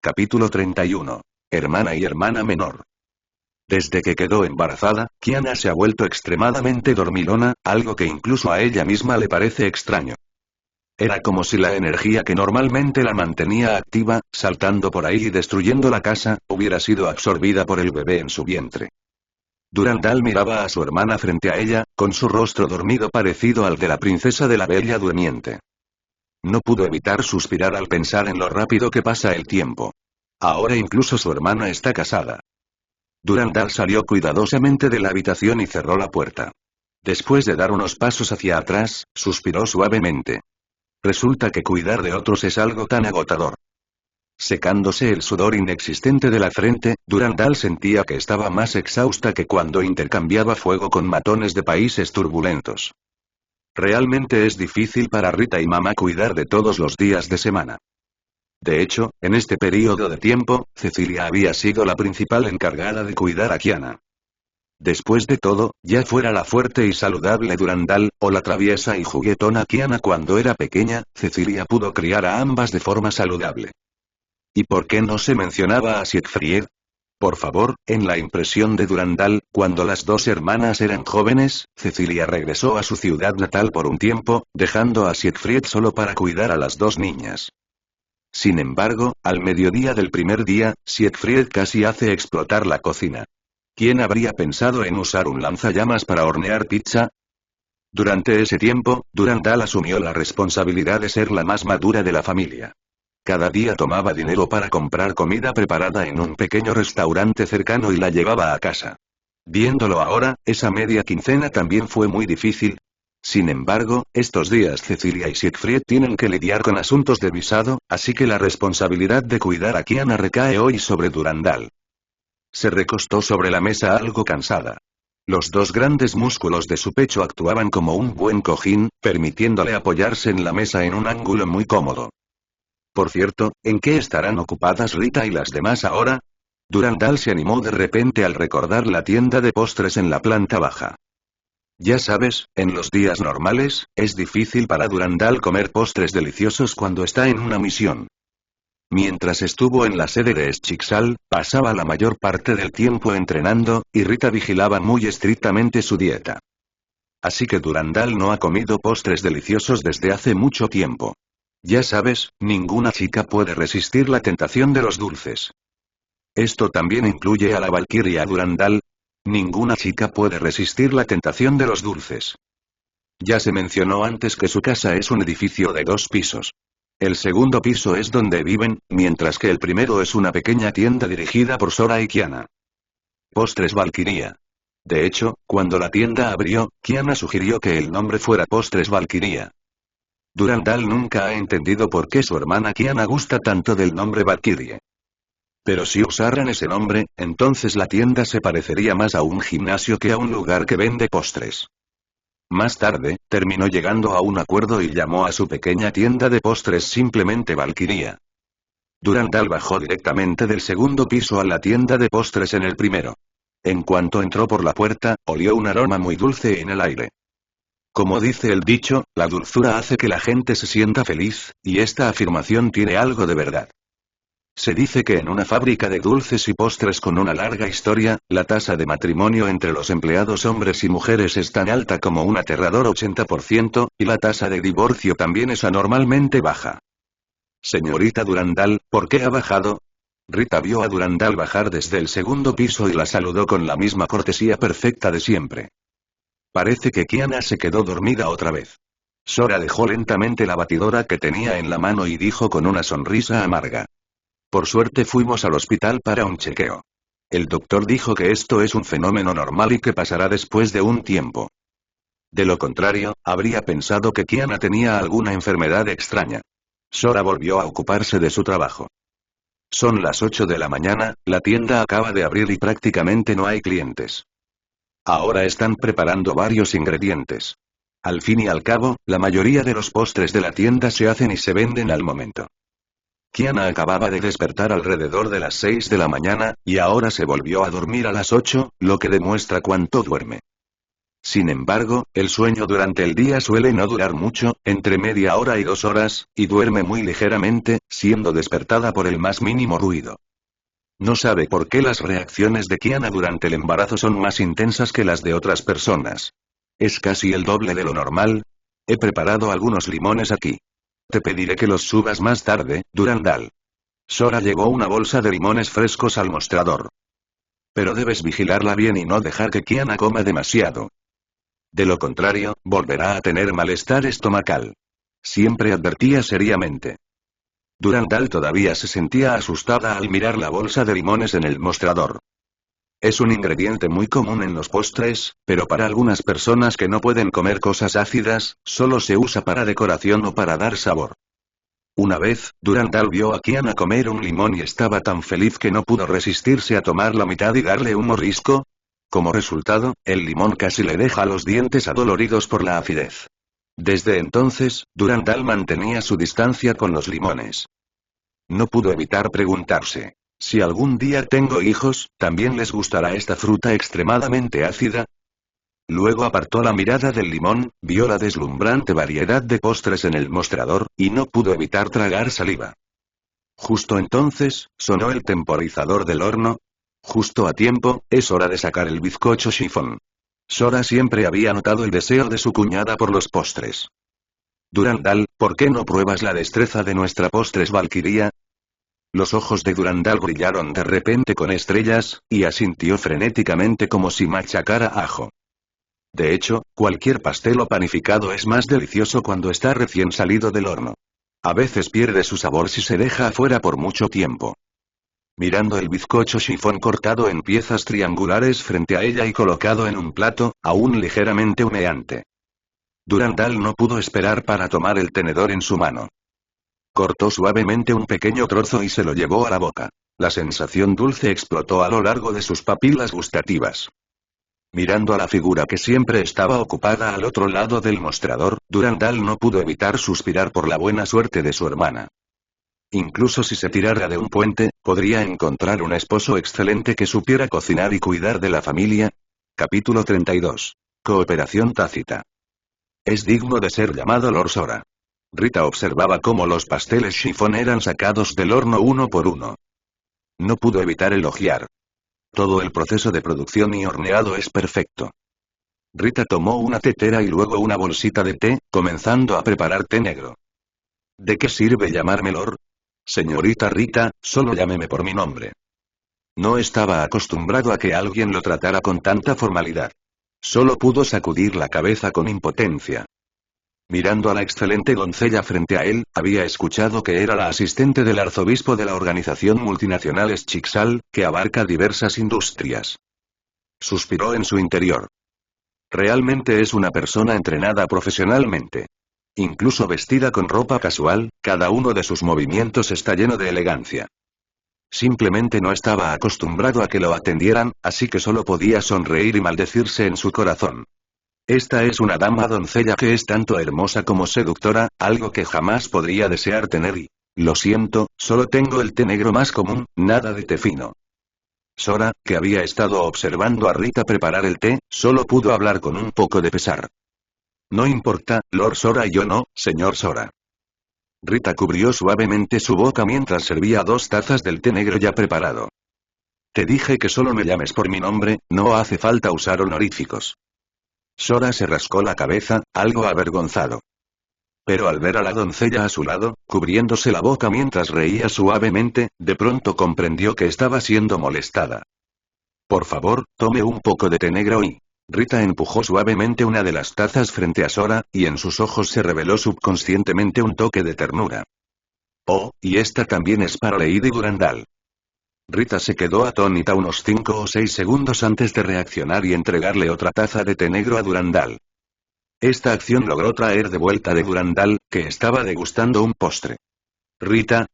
Capítulo 31. Hermana y hermana menor. Desde que quedó embarazada, Kiana se ha vuelto extremadamente dormilona, algo que incluso a ella misma le parece extraño. Era como si la energía que normalmente la mantenía activa, saltando por ahí y destruyendo la casa, hubiera sido absorbida por el bebé en su vientre. Durandal miraba a su hermana frente a ella, con su rostro dormido parecido al de la princesa de la Bella Durmiente. No pudo evitar suspirar al pensar en lo rápido que pasa el tiempo. Ahora incluso su hermana está casada. Durandal salió cuidadosamente de la habitación y cerró la puerta. Después de dar unos pasos hacia atrás, suspiró suavemente. Resulta que cuidar de otros es algo tan agotador. Secándose el sudor inexistente de la frente, Durandal sentía que estaba más exhausta que cuando intercambiaba fuego con matones de países turbulentos. Realmente es difícil para Rita y mamá cuidar de todos los días de semana. De hecho, en este período de tiempo, Cecilia había sido la principal encargada de cuidar a Kiana. Después de todo, ya fuera la fuerte y saludable Durandal, o la traviesa y juguetona Kiana cuando era pequeña, Cecilia pudo criar a ambas de forma saludable. ¿Y por qué no se mencionaba a Siegfried? Por favor, en la impresión de Durandal, cuando las dos hermanas eran jóvenes, Cecilia regresó a su ciudad natal por un tiempo, dejando a Siegfried solo para cuidar a las dos niñas. Sin embargo, al mediodía del primer día, Siegfried casi hace explotar la cocina. ¿Quién habría pensado en usar un lanzallamas para hornear pizza? Durante ese tiempo, Durandal asumió la responsabilidad de ser la más madura de la familia. Cada día tomaba dinero para comprar comida preparada en un pequeño restaurante cercano y la llevaba a casa. Viéndolo ahora, esa media quincena también fue muy difícil. Sin embargo, estos días Cecilia y Siegfried tienen que lidiar con asuntos de visado, así que la responsabilidad de cuidar a Kiana recae hoy sobre Durandal. Se recostó sobre la mesa algo cansada. Los dos grandes músculos de su pecho actuaban como un buen cojín, permitiéndole apoyarse en la mesa en un ángulo muy cómodo. Por cierto, ¿en qué estarán ocupadas Rita y las demás ahora? Durandal se animó de repente al recordar la tienda de postres en la planta baja. Ya sabes, en los días normales, es difícil para Durandal comer postres deliciosos cuando está en una misión. Mientras estuvo en la sede de Schixal, pasaba la mayor parte del tiempo entrenando, y Rita vigilaba muy estrictamente su dieta. Así que Durandal no ha comido postres deliciosos desde hace mucho tiempo. Ya sabes, ninguna chica puede resistir la tentación de los dulces. Esto también incluye a la Valquiria Durandal. Ninguna chica puede resistir la tentación de los dulces. Ya se mencionó antes que su casa es un edificio de 2 pisos. El segundo piso es donde viven, mientras que el primero es una pequeña tienda dirigida por Sora y Kiana. Postres Valquiria. De hecho, cuando la tienda abrió, Kiana sugirió que el nombre fuera Postres Valquiria. Durandal nunca ha entendido por qué su hermana Kiana gusta tanto del nombre Valkyrie. Pero si usaran ese nombre, entonces la tienda se parecería más a un gimnasio que a un lugar que vende postres. Más tarde, terminó llegando a un acuerdo y llamó a su pequeña tienda de postres simplemente Valkyria. Durandal bajó directamente del segundo piso a la tienda de postres en el primero. En cuanto entró por la puerta, olió un aroma muy dulce en el aire. Como dice el dicho, la dulzura hace que la gente se sienta feliz, y esta afirmación tiene algo de verdad. Se dice que en una fábrica de dulces y postres con una larga historia, la tasa de matrimonio entre los empleados hombres y mujeres es tan alta como un aterrador 80%, y la tasa de divorcio también es anormalmente baja. Señorita Durandal, ¿por qué ha bajado? Rita vio a Durandal bajar desde el segundo piso y la saludó con la misma cortesía perfecta de siempre. Parece que Kiana se quedó dormida otra vez. Sora dejó lentamente la batidora que tenía en la mano y dijo con una sonrisa amarga. Por suerte fuimos al hospital para un chequeo. El doctor dijo que esto es un fenómeno normal y que pasará después de un tiempo. De lo contrario, habría pensado que Kiana tenía alguna enfermedad extraña. Sora volvió a ocuparse de su trabajo. Son las 8 de la mañana, la tienda acaba de abrir y prácticamente no hay clientes. Ahora están preparando varios ingredientes. Al fin y al cabo, la mayoría de los postres de la tienda se hacen y se venden al momento. Kiana acababa de despertar alrededor de las 6 de la mañana, y ahora se volvió a dormir a las 8, lo que demuestra cuánto duerme. Sin embargo, el sueño durante el día suele no durar mucho, entre media hora y 2 horas, y duerme muy ligeramente, siendo despertada por el más mínimo ruido. No sabe por qué las reacciones de Kiana durante el embarazo son más intensas que las de otras personas. Es casi el doble de lo normal. He preparado algunos limones aquí. Te pediré que los subas más tarde, Durandal. Sora llevó una bolsa de limones frescos al mostrador. Pero debes vigilarla bien y no dejar que Kiana coma demasiado. De lo contrario, volverá a tener malestar estomacal. Siempre advertía seriamente. Durandal todavía se sentía asustada al mirar la bolsa de limones en el mostrador. Es un ingrediente muy común en los postres, pero para algunas personas que no pueden comer cosas ácidas, solo se usa para decoración o para dar sabor. Una vez, Durandal vio a Kiana comer un limón y estaba tan feliz que no pudo resistirse a tomar la mitad y darle un mordisco. Como resultado, el limón casi le deja los dientes adoloridos por la acidez. Desde entonces, Durandal mantenía su distancia con los limones. No pudo evitar preguntarse. Si algún día tengo hijos, ¿también les gustará esta fruta extremadamente ácida? Luego apartó la mirada del limón, vio la deslumbrante variedad de postres en el mostrador, y no pudo evitar tragar saliva. Justo entonces, sonó el temporizador del horno. Justo a tiempo, es hora de sacar el bizcocho chifón. Sora siempre había notado el deseo de su cuñada por los postres. Durandal, ¿por qué no pruebas la destreza de nuestra postres Valquiria? Los ojos de Durandal brillaron de repente con estrellas, y asintió frenéticamente como si machacara ajo. De hecho, cualquier pastel o panificado es más delicioso cuando está recién salido del horno. A veces pierde su sabor si se deja afuera por mucho tiempo. Mirando el bizcocho chifón cortado en piezas triangulares frente a ella y colocado en un plato, aún ligeramente humeante. Durandal no pudo esperar para tomar el tenedor en su mano. Cortó suavemente un pequeño trozo y se lo llevó a la boca. La sensación dulce explotó a lo largo de sus papilas gustativas. Mirando a la figura que siempre estaba ocupada al otro lado del mostrador, Durandal no pudo evitar suspirar por la buena suerte de su hermana. Incluso si se tirara de un puente, podría encontrar un esposo excelente que supiera cocinar y cuidar de la familia. Capítulo 32. Cooperación tácita. Es digno de ser llamado Lord Sora. Rita observaba cómo los pasteles chifón eran sacados del horno uno por uno. No pudo evitar elogiar. Todo el proceso de producción y horneado es perfecto. Rita tomó una tetera y luego una bolsita de té, comenzando a preparar té negro. ¿De qué sirve llamarme Lord? Señorita Rita, solo llámeme por mi nombre. No estaba acostumbrado a que alguien lo tratara con tanta formalidad. Solo pudo sacudir la cabeza con impotencia. Mirando a la excelente doncella frente a él, había escuchado que era la asistente del arzobispo de la organización multinacional Schixal, que abarca diversas industrias. Suspiró en su interior. Realmente es una persona entrenada profesionalmente. Incluso vestida con ropa casual, cada uno de sus movimientos está lleno de elegancia. Simplemente no estaba acostumbrado a que lo atendieran, así que solo podía sonreír y maldecirse en su corazón. Esta es una dama doncella que es tanto hermosa como seductora, algo que jamás podría desear tener y... Lo siento, solo tengo el té negro más común, nada de té fino. Sora, que había estado observando a Rita preparar el té, solo pudo hablar con un poco de pesar. No importa, Lord Sora y yo no, señor Sora. Rita cubrió suavemente su boca mientras servía 2 tazas del té negro ya preparado. Te dije que solo me llames por mi nombre, no hace falta usar honoríficos. Sora se rascó la cabeza, algo avergonzado. Pero al ver a la doncella a su lado, cubriéndose la boca mientras reía suavemente, de pronto comprendió que estaba siendo molestada. Por favor, tome un poco de té negro y... Rita empujó suavemente una de las tazas frente a Sora, y en sus ojos se reveló subconscientemente un toque de ternura. Oh, y esta también es para Lady Durandal. Rita se quedó atónita unos 5 o 6 segundos antes de reaccionar y entregarle otra taza de té negro a Durandal. Esta acción logró traer de vuelta de Durandal, que estaba degustando un postre. Rita.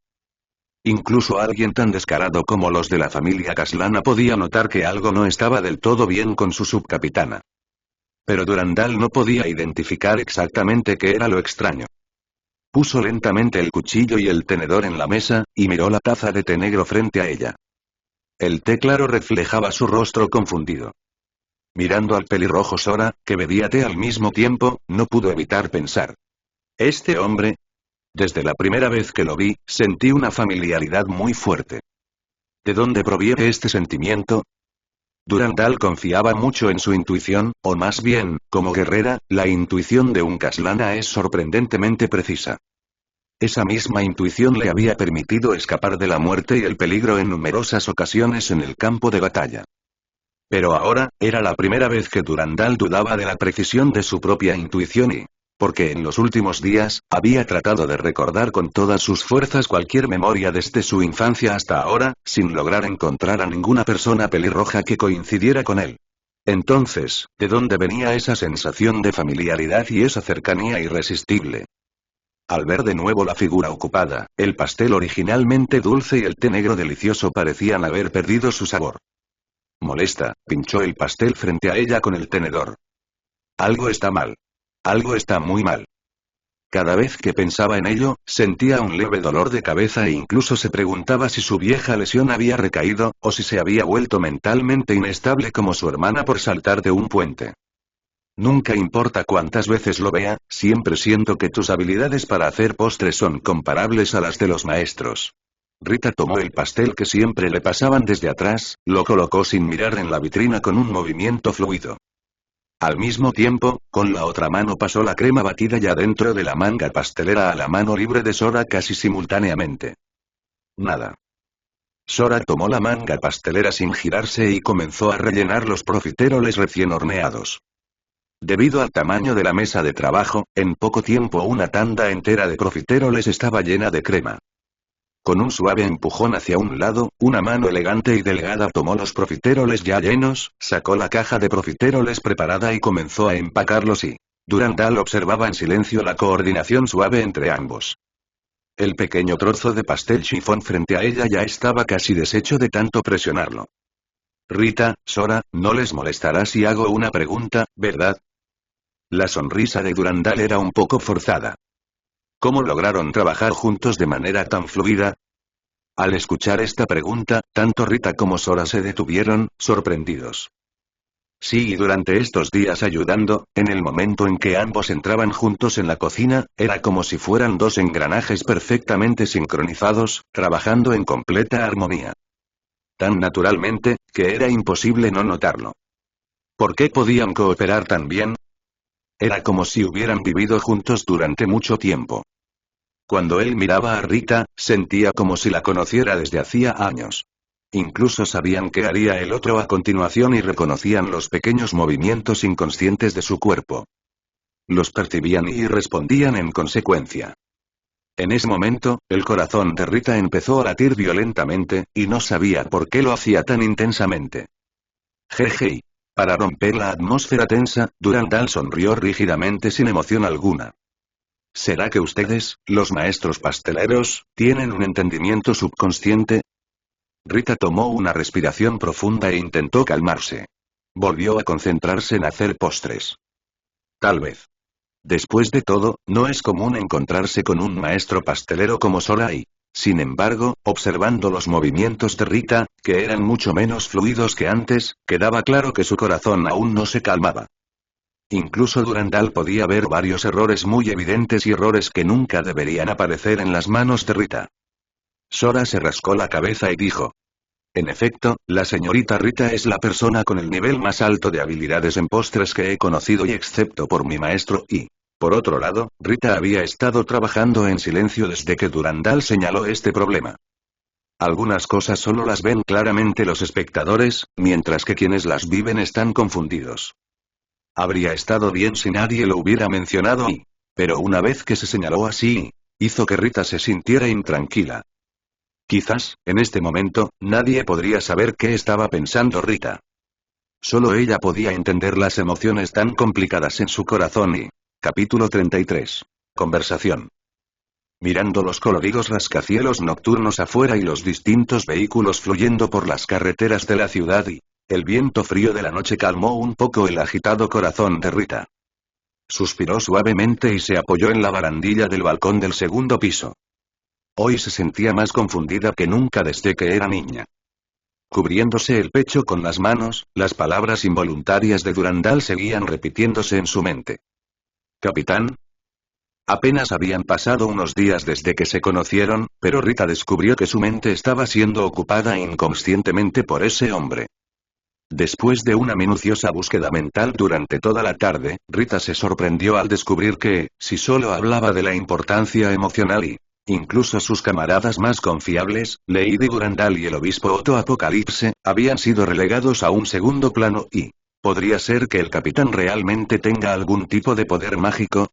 Incluso alguien tan descarado como los de la familia Caslana podía notar que algo no estaba del todo bien con su subcapitana. Pero Durandal no podía identificar exactamente qué era lo extraño. Puso lentamente el cuchillo y el tenedor en la mesa, y miró la taza de té negro frente a ella. El té claro reflejaba su rostro confundido. Mirando al pelirrojo Sora, que bebía té al mismo tiempo, no pudo evitar pensar. ¿Este hombre? Desde la primera vez que lo vi, sentí una familiaridad muy fuerte. ¿De dónde proviene este sentimiento? Durandal confiaba mucho en su intuición, o más bien, como guerrera, la intuición de un Caslana es sorprendentemente precisa. Esa misma intuición le había permitido escapar de la muerte y el peligro en numerosas ocasiones en el campo de batalla. Pero ahora, era la primera vez que Durandal dudaba de la precisión de su propia intuición y, porque en los últimos días, había tratado de recordar con todas sus fuerzas cualquier memoria desde su infancia hasta ahora, sin lograr encontrar a ninguna persona pelirroja que coincidiera con él. Entonces, ¿de dónde venía esa sensación de familiaridad y esa cercanía irresistible? Al ver de nuevo la figura ocupada, el pastel originalmente dulce y el té negro delicioso parecían haber perdido su sabor. Molesta, pinchó el pastel frente a ella con el tenedor. Algo está mal. Algo está muy mal. Cada vez que pensaba en ello, sentía un leve dolor de cabeza e incluso se preguntaba si su vieja lesión había recaído, o si se había vuelto mentalmente inestable como su hermana por saltar de un puente. Nunca importa cuántas veces lo vea, siempre siento que tus habilidades para hacer postres son comparables a las de los maestros. Rita tomó el pastel que siempre le pasaban desde atrás, lo colocó sin mirar en la vitrina con un movimiento fluido. Al mismo tiempo, con la otra mano pasó la crema batida ya dentro de la manga pastelera a la mano libre de Sora casi simultáneamente. Nada. Sora tomó la manga pastelera sin girarse y comenzó a rellenar los profiteroles recién horneados. Debido al tamaño de la mesa de trabajo, en poco tiempo una tanda entera de profiteroles estaba llena de crema. Con un suave empujón hacia un lado, una mano elegante y delgada tomó los profiteroles ya llenos, sacó la caja de profiteroles preparada y comenzó a empacarlos y Durandal observaba en silencio la coordinación suave entre ambos. El pequeño trozo de pastel chifón frente a ella ya estaba casi deshecho de tanto presionarlo. Rita, Sora, no les molestará si hago una pregunta, ¿verdad? La sonrisa de Durandal era un poco forzada. ¿Cómo lograron trabajar juntos de manera tan fluida? Al escuchar esta pregunta, tanto Rita como Sora se detuvieron, sorprendidos. Sí, y durante estos días ayudando, en el momento en que ambos entraban juntos en la cocina, era como si fueran dos engranajes perfectamente sincronizados, trabajando en completa armonía. Tan naturalmente, que era imposible no notarlo. ¿Por qué podían cooperar tan bien? Era como si hubieran vivido juntos durante mucho tiempo. Cuando él miraba a Rita, sentía como si la conociera desde hacía años. Incluso sabían qué haría el otro a continuación y reconocían los pequeños movimientos inconscientes de su cuerpo. Los percibían y respondían en consecuencia. En ese momento, el corazón de Rita empezó a latir violentamente, y no sabía por qué lo hacía tan intensamente. Jeje. Para romper la atmósfera tensa, Durandal sonrió rígidamente sin emoción alguna. ¿Será que ustedes, los maestros pasteleros, tienen un entendimiento subconsciente? Rita tomó una respiración profunda e intentó calmarse. Volvió a concentrarse en hacer postres. Tal vez. Después de todo, no es común encontrarse con un maestro pastelero como Sora y, sin embargo, observando los movimientos de Rita, que eran mucho menos fluidos que antes, quedaba claro que su corazón aún no se calmaba. Incluso Durandal podía ver varios errores muy evidentes y errores que nunca deberían aparecer en las manos de Rita. Sora se rascó la cabeza y dijo. En efecto, la señorita Rita es la persona con el nivel más alto de habilidades en postres que he conocido y excepto por mi maestro y, por otro lado, Rita había estado trabajando en silencio desde que Durandal señaló este problema. Algunas cosas solo las ven claramente los espectadores, mientras que quienes las viven están confundidos. Habría estado bien si nadie lo hubiera mencionado y, pero una vez que se señaló así, hizo que Rita se sintiera intranquila. Quizás, en este momento, nadie podría saber qué estaba pensando Rita. Solo ella podía entender las emociones tan complicadas en su corazón y... Capítulo 33. Conversación. Mirando los coloridos rascacielos nocturnos afuera y los distintos vehículos fluyendo por las carreteras de la ciudad y... El viento frío de la noche calmó un poco el agitado corazón de Rita. Suspiró suavemente y se apoyó en la barandilla del balcón del segundo piso. Hoy se sentía más confundida que nunca desde que era niña. Cubriéndose el pecho con las manos, las palabras involuntarias de Durandal seguían repitiéndose en su mente. ¿Capitán? Apenas habían pasado unos días desde que se conocieron, pero Rita descubrió que su mente estaba siendo ocupada inconscientemente por ese hombre. Después de una minuciosa búsqueda mental durante toda la tarde, Rita se sorprendió al descubrir que, si solo hablaba de la importancia emocional y, incluso sus camaradas más confiables, Lady Durandal y el obispo Otto Apocalipse, habían sido relegados a un segundo plano y, ¿podría ser que el capitán realmente tenga algún tipo de poder mágico?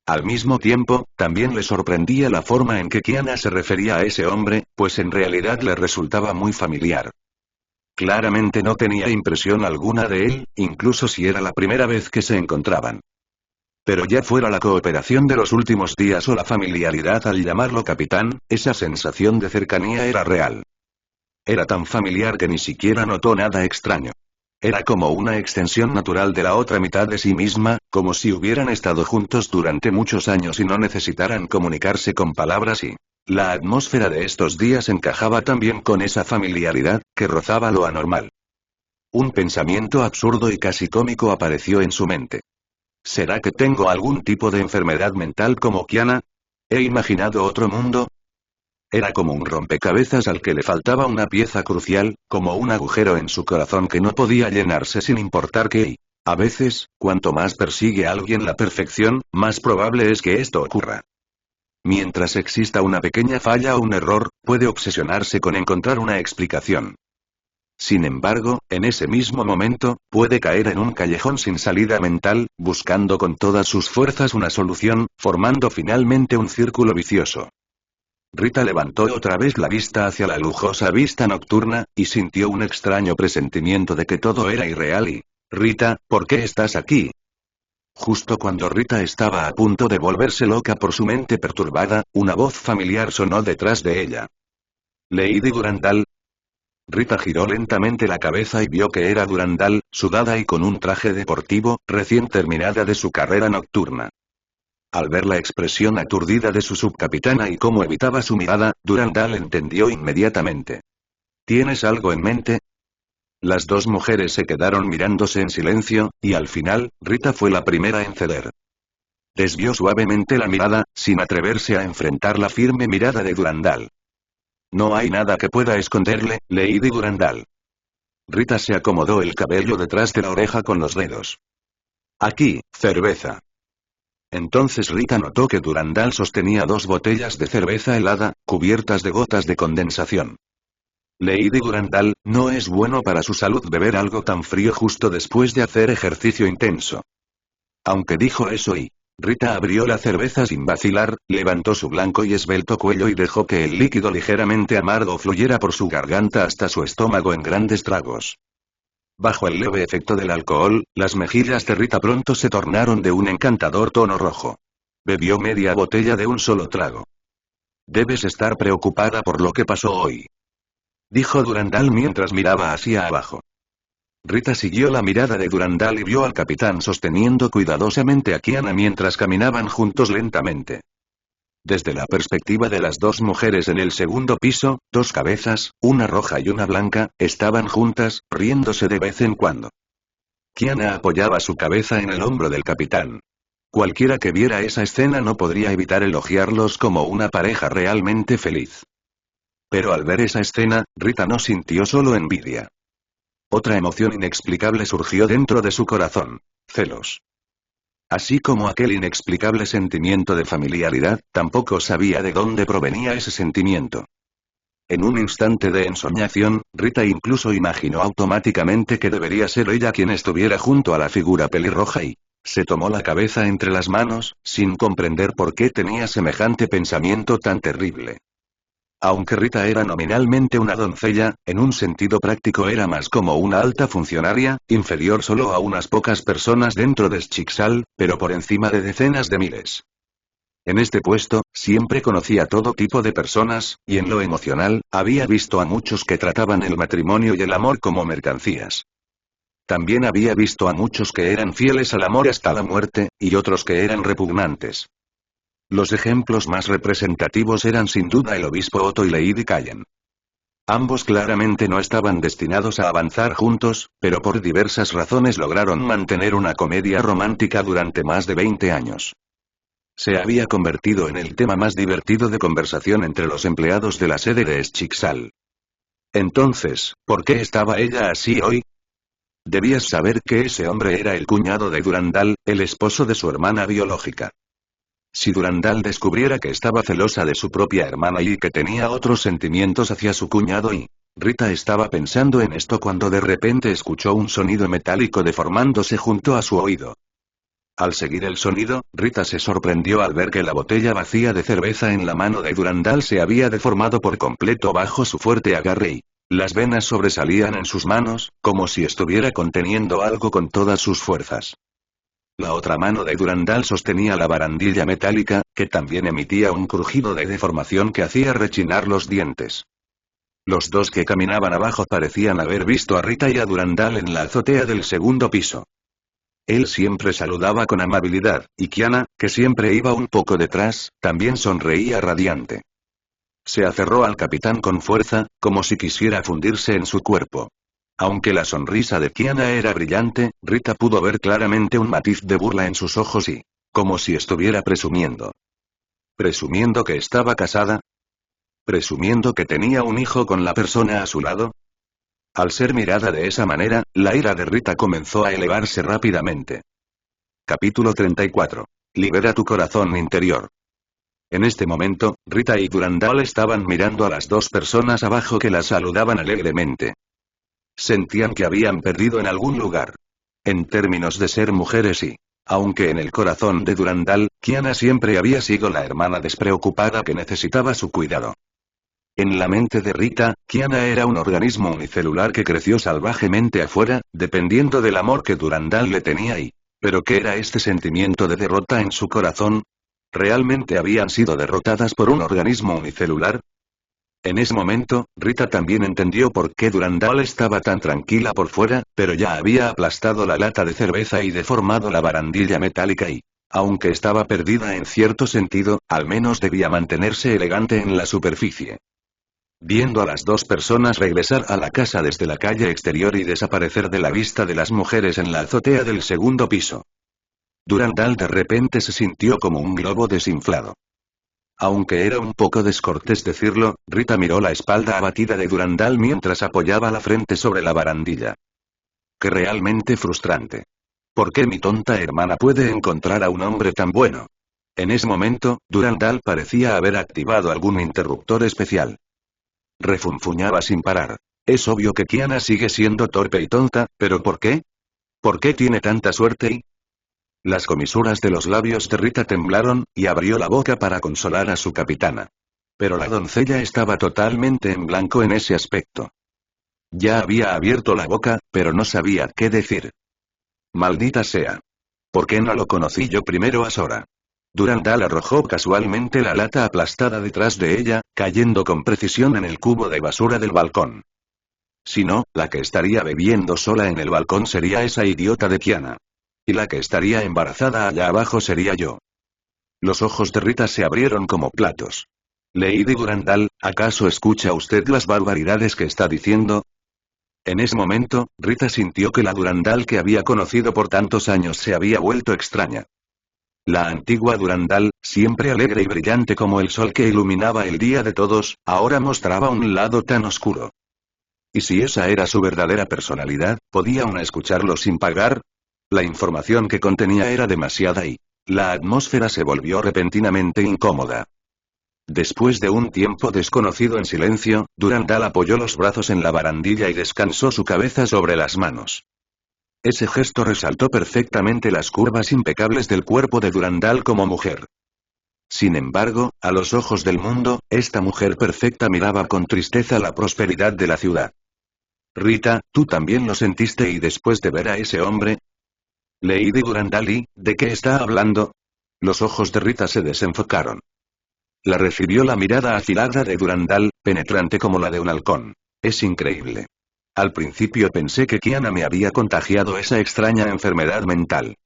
Al mismo tiempo, también le sorprendía la forma en que Kiana se refería a ese hombre, pues en realidad le resultaba muy familiar. Claramente no tenía impresión alguna de él, incluso si era la primera vez que se encontraban. Pero ya fuera la cooperación de los últimos días o la familiaridad al llamarlo capitán, esa sensación de cercanía era real. Era tan familiar que ni siquiera notó nada extraño. Era como una extensión natural de la otra mitad de sí misma, como si hubieran estado juntos durante muchos años y no necesitaran comunicarse con palabras y... La atmósfera de estos días encajaba también con esa familiaridad, que rozaba lo anormal. Un pensamiento absurdo y casi cómico apareció en su mente. ¿Será que tengo algún tipo de enfermedad mental como Kiana? ¿He imaginado otro mundo? Era como un rompecabezas al que le faltaba una pieza crucial, como un agujero en su corazón que no podía llenarse sin importar qué y, a veces, cuanto más persigue a alguien la perfección, más probable es que esto ocurra. Mientras exista una pequeña falla o un error, puede obsesionarse con encontrar una explicación. Sin embargo, en ese mismo momento, puede caer en un callejón sin salida mental, buscando con todas sus fuerzas una solución, formando finalmente un círculo vicioso. Rita levantó otra vez la vista hacia la lujosa vista nocturna, y sintió un extraño presentimiento de que todo era irreal y... Rita, ¿por qué estás aquí? Justo cuando Rita estaba a punto de volverse loca por su mente perturbada, una voz familiar sonó detrás de ella. ¿Lady Durandal? Rita giró lentamente la cabeza y vio que era Durandal, sudada y con un traje deportivo, recién terminada de su carrera nocturna. Al ver la expresión aturdida de su subcapitana y cómo evitaba su mirada, Durandal entendió inmediatamente. ¿Tienes algo en mente? Las dos mujeres se quedaron mirándose en silencio, y al final, Rita fue la primera en ceder. Desvió suavemente la mirada, sin atreverse a enfrentar la firme mirada de Durandal. No hay nada que pueda esconderle, Lady Durandal. Rita se acomodó el cabello detrás de la oreja con los dedos. Aquí, cerveza. Entonces Rita notó que Durandal sostenía dos botellas de cerveza helada, cubiertas de gotas de condensación. Lady Durandal, no es bueno para su salud beber algo tan frío justo después de hacer ejercicio intenso. Aunque dijo eso y... Rita abrió la cerveza sin vacilar, levantó su blanco y esbelto cuello y dejó que el líquido ligeramente amargo fluyera por su garganta hasta su estómago en grandes tragos. Bajo el leve efecto del alcohol, las mejillas de Rita pronto se tornaron de un encantador tono rojo. Bebió media botella de un solo trago. Debes estar preocupada por lo que pasó hoy, dijo Durandal mientras miraba hacia abajo. Rita siguió la mirada de Durandal y vio al capitán sosteniendo cuidadosamente a Kiana mientras caminaban juntos lentamente. Desde la perspectiva de las dos mujeres en el segundo piso, dos cabezas, una roja y una blanca, estaban juntas, riéndose de vez en cuando. Kiana apoyaba su cabeza en el hombro del capitán. Cualquiera que viera esa escena no podría evitar elogiarlos como una pareja realmente feliz. Pero al ver esa escena, Rita no sintió solo envidia. Otra emoción inexplicable surgió dentro de su corazón: celos. Así como aquel inexplicable sentimiento de familiaridad, tampoco sabía de dónde provenía ese sentimiento. En un instante de ensoñación, Rita incluso imaginó automáticamente que debería ser ella quien estuviera junto a la figura pelirroja y... Se tomó la cabeza entre las manos, sin comprender por qué tenía semejante pensamiento tan terrible. Aunque Rita era nominalmente una doncella, en un sentido práctico era más como una alta funcionaria, inferior solo a unas pocas personas dentro de Schicksal, pero por encima de decenas de miles. En este puesto, siempre conocía todo tipo de personas, y en lo emocional, había visto a muchos que trataban el matrimonio y el amor como mercancías. También había visto a muchos que eran fieles al amor hasta la muerte, y otros que eran repugnantes. Los ejemplos más representativos eran sin duda el obispo Otto y Lady Callen. Ambos claramente no estaban destinados a avanzar juntos, pero por diversas razones lograron mantener una comedia romántica durante más de 20 años. Se había convertido en el tema más divertido de conversación entre los empleados de la sede de Schixal. Entonces, ¿por qué estaba ella así hoy? Debías saber que ese hombre era el cuñado de Durandal, el esposo de su hermana biológica. Si Durandal descubriera que estaba celosa de su propia hermana y que tenía otros sentimientos hacia su cuñado Rita estaba pensando en esto cuando de repente escuchó un sonido metálico deformándose junto a su oído. Al seguir el sonido, Rita se sorprendió al ver que la botella vacía de cerveza en la mano de Durandal se había deformado por completo bajo su fuerte agarre y las venas sobresalían en sus manos, como si estuviera conteniendo algo con todas sus fuerzas. La otra mano de Durandal sostenía la barandilla metálica, que también emitía un crujido de deformación que hacía rechinar los dientes. Los dos que caminaban abajo parecían haber visto a Rita y a Durandal en la azotea del segundo piso. Él siempre saludaba con amabilidad, y Kiana, que siempre iba un poco detrás, también sonreía radiante. Se aferró al capitán con fuerza, como si quisiera fundirse en su cuerpo. Aunque la sonrisa de Kiana era brillante, Rita pudo ver claramente un matiz de burla en sus ojos y, como si estuviera presumiendo. ¿Presumiendo que estaba casada? ¿Presumiendo que tenía un hijo con la persona a su lado? Al ser mirada de esa manera, la ira de Rita comenzó a elevarse rápidamente. Capítulo 34. Libera tu corazón interior. En este momento, Rita y Durandal estaban mirando a las dos personas abajo que la saludaban alegremente. Sentían que habían perdido en algún lugar. En términos de ser mujeres y, aunque en el corazón de Durandal, Kiana siempre había sido la hermana despreocupada que necesitaba su cuidado. En la mente de Rita, Kiana era un organismo unicelular que creció salvajemente afuera, dependiendo del amor que Durandal le tenía ¿pero qué era este sentimiento de derrota en su corazón? ¿Realmente habían sido derrotadas por un organismo unicelular? En ese momento, Rita también entendió por qué Durandal estaba tan tranquila por fuera, pero ya había aplastado la lata de cerveza y deformado la barandilla metálica aunque estaba perdida en cierto sentido, al menos debía mantenerse elegante en la superficie. Viendo a las dos personas regresar a la casa desde la calle exterior y desaparecer de la vista de las mujeres en la azotea del segundo piso. Durandal de repente se sintió como un globo desinflado. Aunque era un poco descortés decirlo, Rita miró la espalda abatida de Durandal mientras apoyaba la frente sobre la barandilla. ¡Qué realmente frustrante! ¿Por qué mi tonta hermana puede encontrar a un hombre tan bueno? En ese momento, Durandal parecía haber activado algún interruptor especial. Refunfuñaba sin parar. Es obvio que Kiana sigue siendo torpe y tonta, ¿pero por qué? ¿Por qué tiene tanta suerte? Las comisuras de los labios de Rita temblaron, y abrió la boca para consolar a su capitana. Pero la doncella estaba totalmente en blanco en ese aspecto. Ya había abierto la boca, pero no sabía qué decir. Maldita sea. ¿Por qué no lo conocí yo primero a Sora? Durandal arrojó casualmente la lata aplastada detrás de ella, cayendo con precisión en el cubo de basura del balcón. Si no, la que estaría bebiendo sola en el balcón sería esa idiota de Kiana. Y la que estaría embarazada allá abajo sería yo. Los ojos de Rita se abrieron como platos. Lady Durandal, ¿acaso escucha usted las barbaridades que está diciendo? En ese momento, Rita sintió que la Durandal que había conocido por tantos años se había vuelto extraña. La antigua Durandal, siempre alegre y brillante como el sol que iluminaba el día de todos, ahora mostraba un lado tan oscuro. ¿Y si esa era su verdadera personalidad, podía uno escucharlo sin pagar? La información que contenía era demasiada y la atmósfera se volvió repentinamente incómoda. Después de un tiempo desconocido en silencio, Durandal apoyó los brazos en la barandilla y descansó su cabeza sobre las manos. Ese gesto resaltó perfectamente las curvas impecables del cuerpo de Durandal como mujer. Sin embargo, a los ojos del mundo, esta mujer perfecta miraba con tristeza la prosperidad de la ciudad. Rita, ¿tú también lo sentiste y después de ver a ese hombre? Lady Durandal, ¿de qué está hablando? Los ojos de Rita se desenfocaron. La recibió la mirada afilada de Durandal, penetrante como la de un halcón. Es increíble. Al principio pensé que Kiana me había contagiado esa extraña enfermedad mental.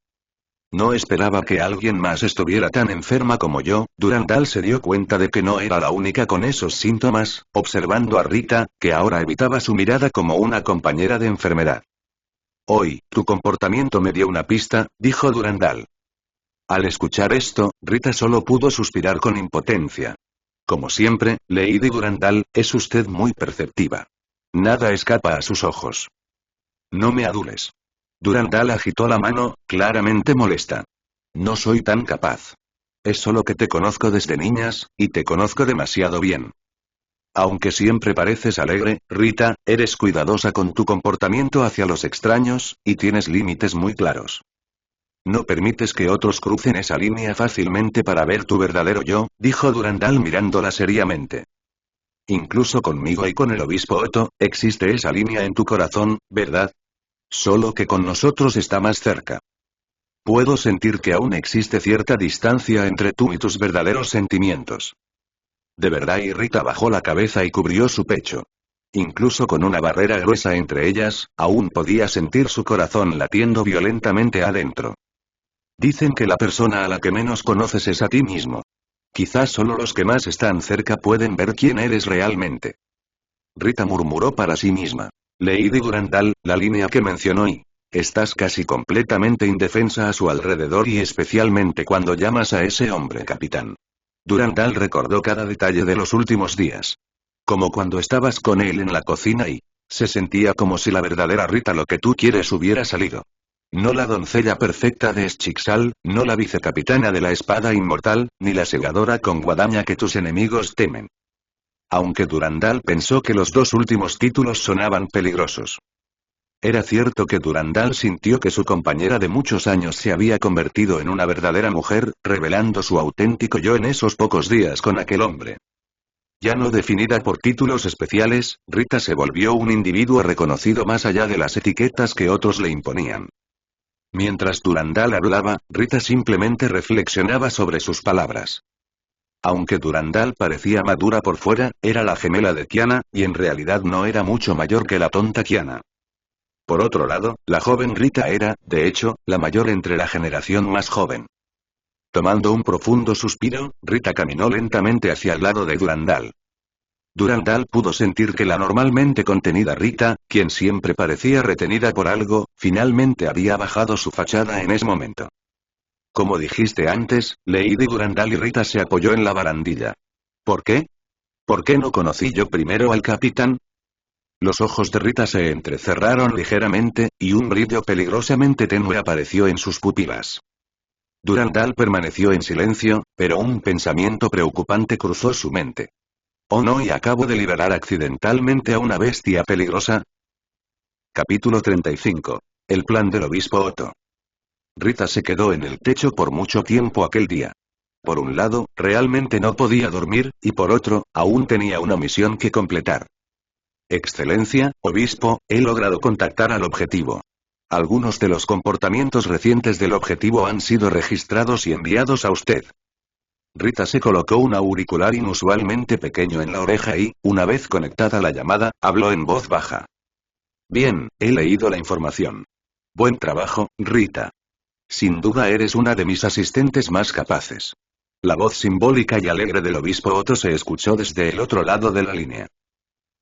No esperaba que alguien más estuviera tan enferma como yo. Durandal se dio cuenta de que no era la única con esos síntomas, observando a Rita, que ahora evitaba su mirada como una compañera de enfermedad. Hoy, tu comportamiento me dio una pista, dijo Durandal. Al escuchar esto, Rita solo pudo suspirar con impotencia. Como siempre, Lady Durandal, es usted muy perceptiva. Nada escapa a sus ojos. No me adules. Durandal agitó la mano, claramente molesta. No soy tan capaz. Es solo que te conozco desde niñas, y te conozco demasiado bien. Aunque siempre pareces alegre, Rita, eres cuidadosa con tu comportamiento hacia los extraños, y tienes límites muy claros. No permites que otros crucen esa línea fácilmente para ver tu verdadero yo, dijo Durandal mirándola seriamente. Incluso conmigo y con el obispo Otto, existe esa línea en tu corazón, ¿verdad? Solo que con nosotros está más cerca. Puedo sentir que aún existe cierta distancia entre tú y tus verdaderos sentimientos. De verdad, y Rita bajó la cabeza y cubrió su pecho. Incluso con una barrera gruesa entre ellas, aún podía sentir su corazón latiendo violentamente adentro. Dicen que la persona a la que menos conoces es a ti mismo. Quizás solo los que más están cerca pueden ver quién eres realmente. Rita murmuró para sí misma. Lady Durandal, la línea que mencionó y... Estás casi completamente indefensa a su alrededor y especialmente cuando llamas a ese hombre capitán. Durandal recordó cada detalle de los últimos días. Como cuando estabas con él en la cocina y... Se sentía como si la verdadera Rita lo que tú quieres hubiera salido. No la doncella perfecta de Eschiksal, no la vicecapitana de la espada inmortal, ni la segadora con guadaña que tus enemigos temen. Aunque Durandal pensó que los dos últimos títulos sonaban peligrosos. Era cierto que Durandal sintió que su compañera de muchos años se había convertido en una verdadera mujer, revelando su auténtico yo en esos pocos días con aquel hombre. Ya no definida por títulos especiales, Rita se volvió un individuo reconocido más allá de las etiquetas que otros le imponían. Mientras Durandal hablaba, Rita simplemente reflexionaba sobre sus palabras. Aunque Durandal parecía madura por fuera, era la gemela de Kiana, y en realidad no era mucho mayor que la tonta Kiana. Por otro lado, la joven Rita era, de hecho, la mayor entre la generación más joven. Tomando un profundo suspiro, Rita caminó lentamente hacia el lado de Durandal. Durandal pudo sentir que la normalmente contenida Rita, quien siempre parecía retenida por algo, finalmente había bajado su fachada en ese momento. Como dijiste antes, Lady Durandal y Rita se apoyó en la barandilla. ¿Por qué? ¿Por qué no conocí yo primero al capitán? Los ojos de Rita se entrecerraron ligeramente, y un brillo peligrosamente tenue apareció en sus pupilas. Durandal permaneció en silencio, pero un pensamiento preocupante cruzó su mente. ¿Oh no, y acabo de liberar accidentalmente a una bestia peligrosa? Capítulo 35. El plan del obispo Otto. Rita se quedó en el techo por mucho tiempo aquel día. Por un lado, realmente no podía dormir, y por otro, aún tenía una misión que completar. Excelencia, obispo, he logrado contactar al objetivo. Algunos de los comportamientos recientes del objetivo han sido registrados y enviados a usted. Rita se colocó un auricular inusualmente pequeño en la oreja y, una vez conectada la llamada, habló en voz baja. Bien, he leído la información. Buen trabajo, Rita. Sin duda eres una de mis asistentes más capaces. La voz simbólica y alegre del obispo Otto se escuchó desde el otro lado de la línea.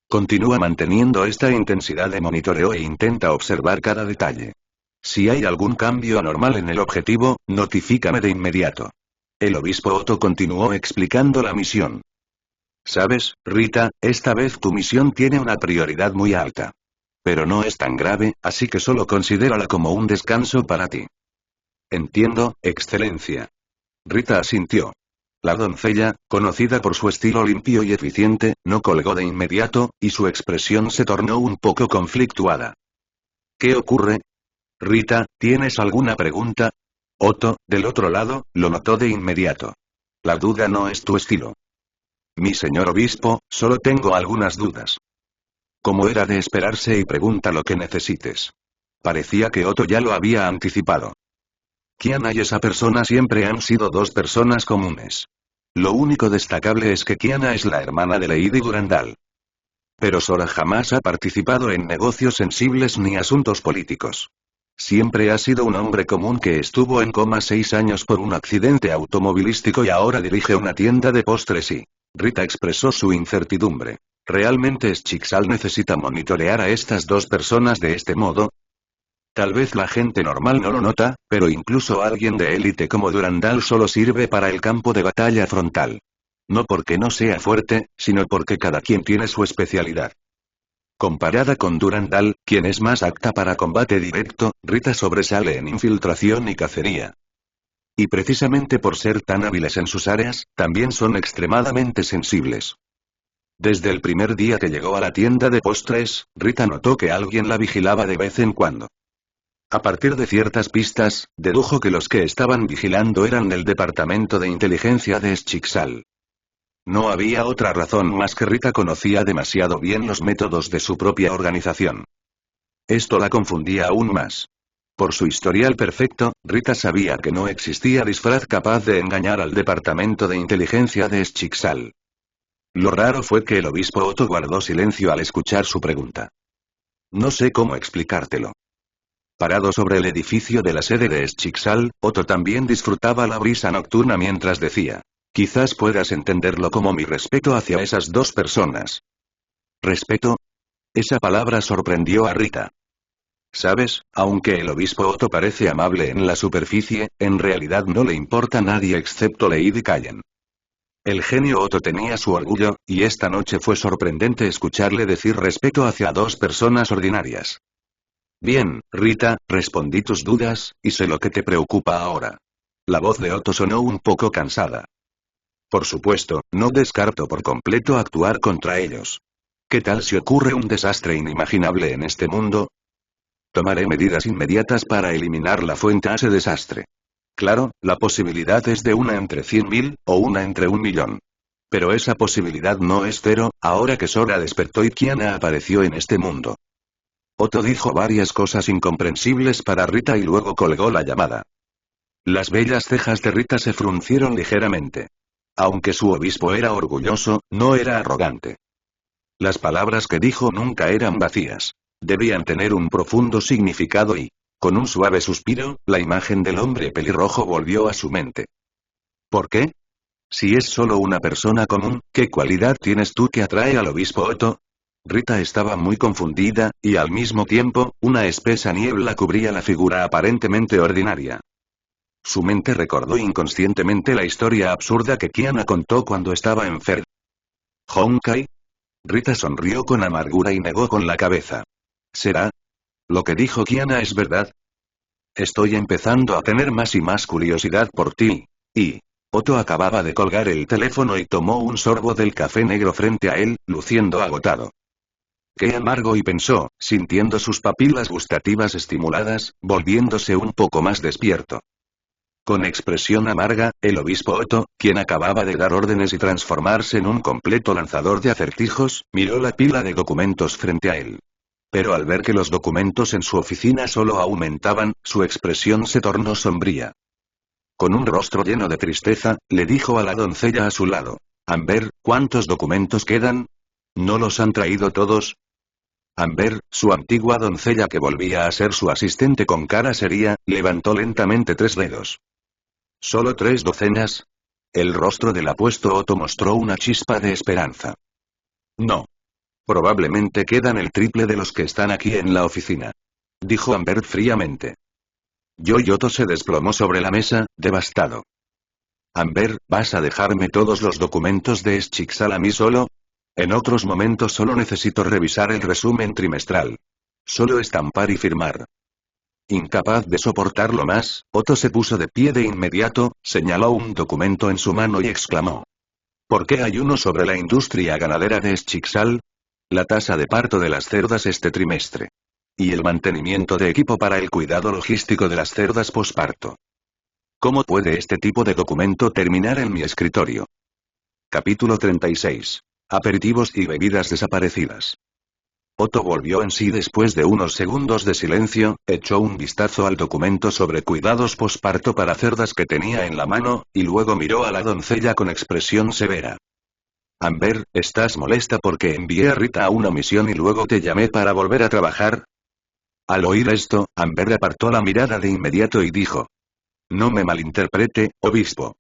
Continúa manteniendo esta intensidad de monitoreo e intenta observar cada detalle. Si hay algún cambio anormal en el objetivo, notifícame de inmediato. El obispo Otto continuó explicando la misión. Sabes, Rita, esta vez tu misión tiene una prioridad muy alta. Pero no es tan grave, así que solo considérala como un descanso para ti. Entiendo, excelencia. Rita asintió. La doncella, conocida por su estilo limpio y eficiente, no colgó de inmediato, y su expresión se tornó un poco conflictuada. ¿Qué ocurre? Rita, ¿tienes alguna pregunta? Otto, del otro lado, lo notó de inmediato. La duda no es tu estilo. Mi señor obispo, solo tengo algunas dudas. Como era de esperarse, y pregunta lo que necesites. Parecía que Otto ya lo había anticipado. Kiana y esa persona siempre han sido dos personas comunes. Lo único destacable es que Kiana es la hermana de Lady Durandal. Pero Sora jamás ha participado en negocios sensibles ni asuntos políticos. Siempre ha sido un hombre común que estuvo en coma 6 años por un accidente automovilístico y ahora dirige una tienda de postres y... Rita expresó su incertidumbre. ¿Realmente Chixal necesita monitorear a estas dos personas de este modo? Tal vez la gente normal no lo nota, pero incluso alguien de élite como Durandal solo sirve para el campo de batalla frontal. No porque no sea fuerte, sino porque cada quien tiene su especialidad. Comparada con Durandal, quien es más apta para combate directo, Rita sobresale en infiltración y cacería. Y precisamente por ser tan hábiles en sus áreas, también son extremadamente sensibles. Desde el primer día que llegó a la tienda de postres, Rita notó que alguien la vigilaba de vez en cuando. A partir de ciertas pistas, dedujo que los que estaban vigilando eran del departamento de inteligencia de Chixal. No había otra razón más que Rita conocía demasiado bien los métodos de su propia organización. Esto la confundía aún más. Por su historial perfecto, Rita sabía que no existía disfraz capaz de engañar al departamento de inteligencia de Chixal. Lo raro fue que el obispo Otto guardó silencio al escuchar su pregunta. No sé cómo explicártelo. Parado sobre el edificio de la sede de Chixal, Otto también disfrutaba la brisa nocturna mientras decía. Quizás puedas entenderlo como mi respeto hacia esas dos personas. ¿Respeto? Esa palabra sorprendió a Rita. ¿Sabes? Aunque el obispo Otto parece amable en la superficie, en realidad no le importa a nadie excepto Lady Callen. El genio Otto tenía su orgullo, y esta noche fue sorprendente escucharle decir respeto hacia dos personas ordinarias. Bien, Rita, respondí tus dudas, y sé lo que te preocupa ahora. La voz de Otto sonó un poco cansada. Por supuesto, no descarto por completo actuar contra ellos. ¿Qué tal si ocurre un desastre inimaginable en este mundo? Tomaré medidas inmediatas para eliminar la fuente a ese desastre. Claro, la posibilidad es de una entre 100.000, o una entre 1.000.000. Pero esa posibilidad no es cero, ahora que Sora despertó y Kiana apareció en este mundo. Otto dijo varias cosas incomprensibles para Rita y luego colgó la llamada. Las bellas cejas de Rita se fruncieron ligeramente. Aunque su obispo era orgulloso, no era arrogante. Las palabras que dijo nunca eran vacías. Debían tener un profundo significado y, con un suave suspiro, la imagen del hombre pelirrojo volvió a su mente. ¿Por qué? Si es solo una persona común, ¿qué cualidad tienes tú que atrae al obispo Otto? Rita estaba muy confundida, y al mismo tiempo, una espesa niebla cubría la figura aparentemente ordinaria. Su mente recordó inconscientemente la historia absurda que Kiana contó cuando estaba enferma. ¿Honkai? Rita sonrió con amargura y negó con la cabeza. ¿Será? ¿Lo que dijo Kiana es verdad? Estoy empezando a tener más y más curiosidad por ti. Y... Otto acababa de colgar el teléfono y tomó un sorbo del café negro frente a él, luciendo agotado. Qué amargo, y pensó, sintiendo sus papilas gustativas estimuladas, volviéndose un poco más despierto. Con expresión amarga, el obispo Otto, quien acababa de dar órdenes y transformarse en un completo lanzador de acertijos, miró la pila de documentos frente a él. Pero al ver que los documentos en su oficina solo aumentaban, su expresión se tornó sombría. Con un rostro lleno de tristeza, le dijo a la doncella a su lado. Amber, ¿cuántos documentos quedan? ¿No los han traído todos? Amber, su antigua doncella que volvía a ser su asistente con cara seria, levantó lentamente 3 dedos. ¿Solo 3 docenas? El rostro del apuesto Otto mostró una chispa de esperanza. No. Probablemente quedan el triple de los que están aquí en la oficina. Dijo Amber fríamente. Otto se desplomó sobre la mesa, devastado. Amber, ¿vas a dejarme todos los documentos de Chixal a mí solo? En otros momentos solo necesito revisar el resumen trimestral. Solo estampar y firmar. Incapaz de soportarlo más, Otto se puso de pie de inmediato, señaló un documento en su mano y exclamó. ¿Por qué hay uno sobre la industria ganadera de Chixal? La tasa de parto de las cerdas este trimestre. Y el mantenimiento de equipo para el cuidado logístico de las cerdas posparto. ¿Cómo puede este tipo de documento terminar en mi escritorio? Capítulo 36. Aperitivos y bebidas desaparecidas. Otto volvió en sí después de unos segundos de silencio, echó un vistazo al documento sobre cuidados posparto para cerdas que tenía en la mano, y luego miró a la doncella con expresión severa. Amber, ¿estás molesta porque envié a Rita a una misión y luego te llamé para volver a trabajar? Al oír esto, Amber apartó la mirada de inmediato y dijo. No me malinterprete, obispo.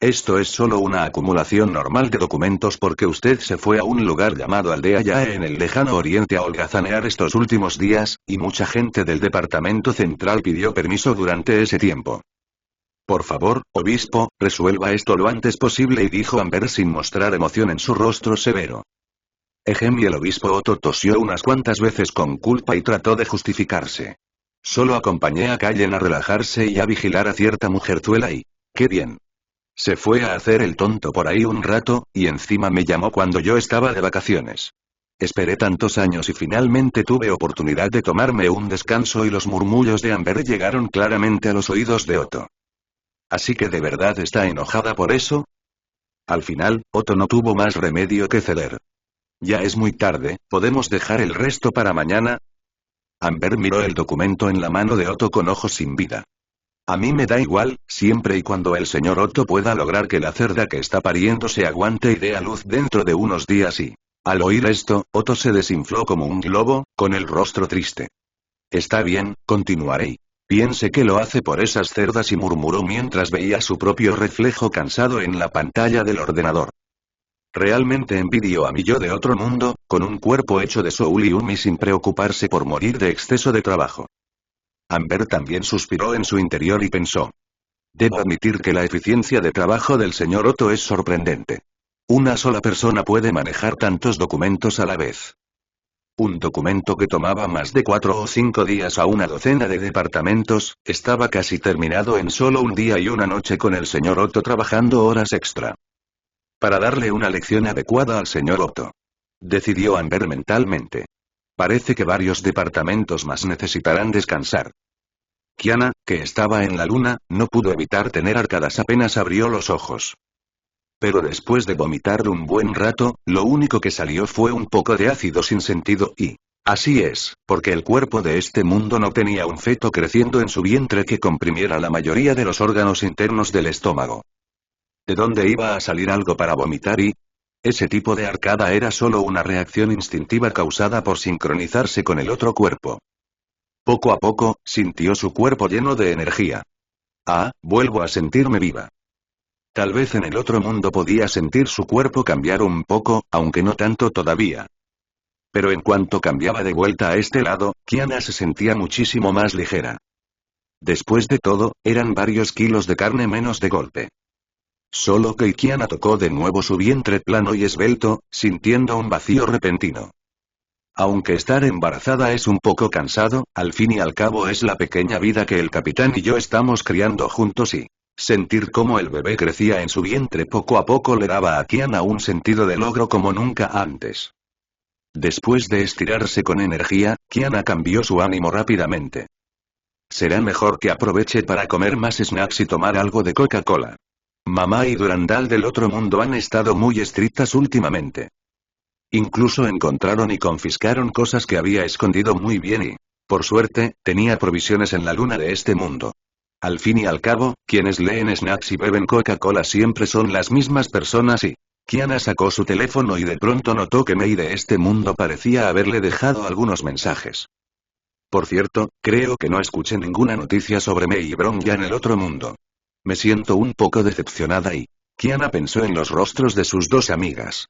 Esto es solo una acumulación normal de documentos porque usted se fue a un lugar llamado Aldea Yae en el lejano oriente a holgazanear estos últimos días, y mucha gente del departamento central pidió permiso durante ese tiempo. Por favor, obispo, resuelva esto lo antes posible, y dijo Amber sin mostrar emoción en su rostro severo. Y el obispo Otto tosió unas cuantas veces con culpa y trató de justificarse. Solo acompañé a Callen a relajarse y a vigilar a cierta mujerzuela y... ¡Qué bien! Se fue a hacer el tonto por ahí un rato, y encima me llamó cuando yo estaba de vacaciones. Esperé tantos años y finalmente tuve oportunidad de tomarme un descanso, y los murmullos de Amber llegaron claramente a los oídos de Otto. ¿Así que de verdad está enojada por eso? Al final, Otto no tuvo más remedio que ceder. Ya es muy tarde, ¿podemos dejar el resto para mañana? Amber miró el documento en la mano de Otto con ojos sin vida. A mí me da igual, siempre y cuando el señor Otto pueda lograr que la cerda que está pariendo se aguante y dé a luz dentro de unos días y... Al oír esto, Otto se desinfló como un globo, con el rostro triste. Está bien, continuaré. Piense que lo hace por esas cerdas, y murmuró mientras veía su propio reflejo cansado en la pantalla del ordenador. Realmente envidio a mi yo de otro mundo, con un cuerpo hecho de soul y umi sin preocuparse por morir de exceso de trabajo. Amber también suspiró en su interior y pensó. Debo admitir que la eficiencia de trabajo del señor Otto es sorprendente. Una sola persona puede manejar tantos documentos a la vez. Un documento que tomaba más de 4 o 5 días a una docena de departamentos, estaba casi terminado en solo un día y una noche con el señor Otto trabajando horas extra. Para darle una lección adecuada al señor Otto. Decidió Amber mentalmente. Parece que varios departamentos más necesitarán descansar. Kiana, que estaba en la luna, no pudo evitar tener arcadas apenas abrió los ojos. Pero después de vomitar un buen rato, lo único que salió fue un poco de ácido sin sentido y... Así es, porque el cuerpo de este mundo no tenía un feto creciendo en su vientre que comprimiera la mayoría de los órganos internos del estómago. ¿De dónde iba a salir algo para vomitar y...? Ese tipo de arcada era solo una reacción instintiva causada por sincronizarse con el otro cuerpo. Poco a poco, sintió su cuerpo lleno de energía. Ah, vuelvo a sentirme viva. Tal vez en el otro mundo podía sentir su cuerpo cambiar un poco, aunque no tanto todavía. Pero en cuanto cambiaba de vuelta a este lado, Kiana se sentía muchísimo más ligera. Después de todo, eran varios kilos de carne menos de golpe. Solo que Kiana tocó de nuevo su vientre plano y esbelto, sintiendo un vacío repentino. Aunque estar embarazada es un poco cansado, al fin y al cabo es la pequeña vida que el capitán y yo estamos criando juntos, y sentir cómo el bebé crecía en su vientre poco a poco le daba a Kiana un sentido de logro como nunca antes. Después de estirarse con energía, Kiana cambió su ánimo rápidamente. Será mejor que aproveche para comer más snacks y tomar algo de Coca-Cola. Mamá y Durandal del otro mundo han estado muy estrictas últimamente. Incluso encontraron y confiscaron cosas que había escondido muy bien y, por suerte, tenía provisiones en la luna de este mundo. Al fin y al cabo, quienes leen snacks y beben Coca-Cola siempre son las mismas personas y... Kiana sacó su teléfono y de pronto notó que Mei de este mundo parecía haberle dejado algunos mensajes. Por cierto, creo que no escuché ninguna noticia sobre Mei y Bron ya en el otro mundo. Me siento un poco decepcionada y... Kiana pensó en los rostros de sus dos amigas.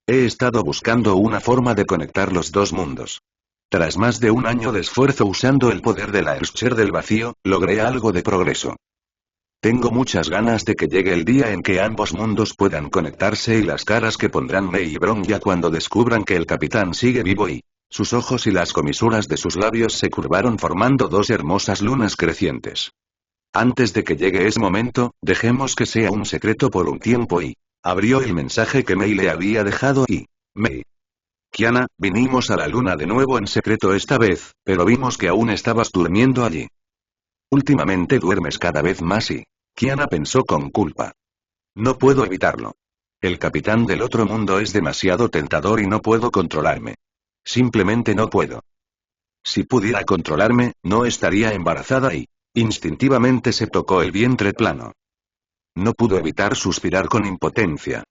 He estado buscando una forma de conectar los dos mundos. Tras más de un año de esfuerzo usando el poder de la Escher del vacío, logré algo de progreso. Tengo muchas ganas de que llegue el día en que ambos mundos puedan conectarse y las caras que pondrán Mei y Bron ya cuando descubran que el capitán sigue vivo y... Sus ojos y las comisuras de sus labios se curvaron formando dos hermosas lunas crecientes. Antes de que llegue ese momento, dejemos que sea un secreto por un tiempo y... Abrió el mensaje que Mei le había dejado y... Mei. Kiana, vinimos a la luna de nuevo en secreto esta vez, pero vimos que aún estabas durmiendo allí. Últimamente duermes cada vez más y... Kiana pensó con culpa. No puedo evitarlo. El capitán del otro mundo es demasiado tentador y no puedo controlarme. Simplemente no puedo. Si pudiera controlarme, no estaría embarazada y... Instintivamente se tocó el vientre plano. No pudo evitar suspirar con impotencia.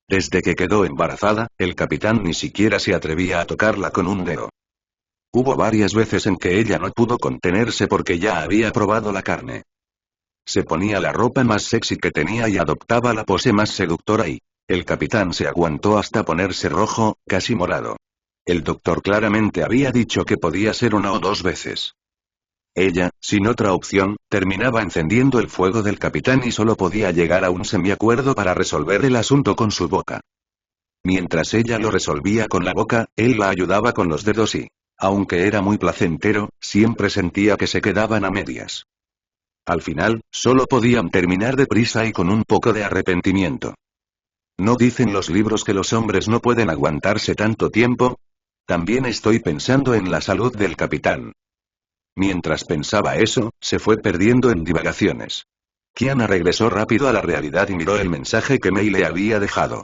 Desde que quedó embarazada, el capitán ni siquiera se atrevía a tocarla con un dedo. Hubo varias veces en que ella no pudo contenerse porque ya había probado la carne. Se ponía la ropa más sexy que tenía y adoptaba la pose más seductora y... El capitán se aguantó hasta ponerse rojo, casi morado. El doctor claramente había dicho que podía ser una o dos veces. Ella, sin otra opción, terminaba encendiendo el fuego del capitán y solo podía llegar a un semiacuerdo para resolver el asunto con su boca. Mientras ella lo resolvía con la boca, él la ayudaba con los dedos y, aunque era muy placentero, siempre sentía que se quedaban a medias. Al final, solo podían terminar deprisa y con un poco de arrepentimiento. ¿No dicen los libros que los hombres no pueden aguantarse tanto tiempo? También estoy pensando en la salud del capitán. Mientras pensaba eso, se fue perdiendo en divagaciones. Kiana regresó rápido a la realidad y miró el mensaje que Mei le había dejado.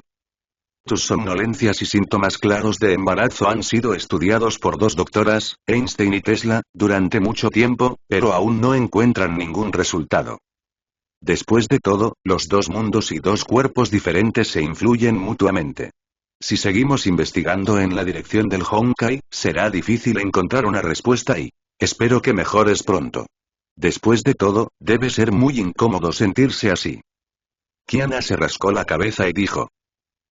Tus somnolencias y síntomas claros de embarazo han sido estudiados por dos doctoras, Einstein y Tesla, durante mucho tiempo, pero aún no encuentran ningún resultado. Después de todo, los dos mundos y dos cuerpos diferentes se influyen mutuamente. Si seguimos investigando en la dirección del Honkai, será difícil encontrar una respuesta y... Espero que mejores pronto. Después de todo, debe ser muy incómodo sentirse así. Kiana se rascó la cabeza y dijo.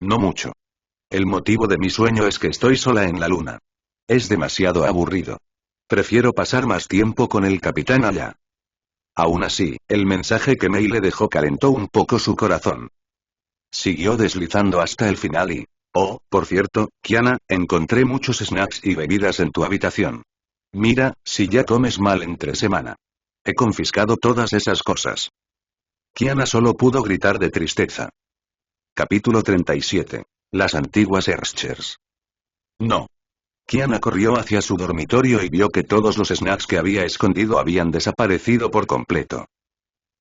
No mucho. El motivo de mi sueño es que estoy sola en la luna. Es demasiado aburrido. Prefiero pasar más tiempo con el capitán allá. Aún así, el mensaje que Mei le dejó calentó un poco su corazón. Siguió deslizando hasta el final y... Oh, por cierto, Kiana, encontré muchos snacks y bebidas en tu habitación. Mira, si ya comes mal entre semana. He confiscado todas esas cosas. Kiana solo pudo gritar de tristeza. Capítulo 37. Las antiguas Erschers. No. Kiana corrió hacia su dormitorio y vio que todos los snacks que había escondido habían desaparecido por completo.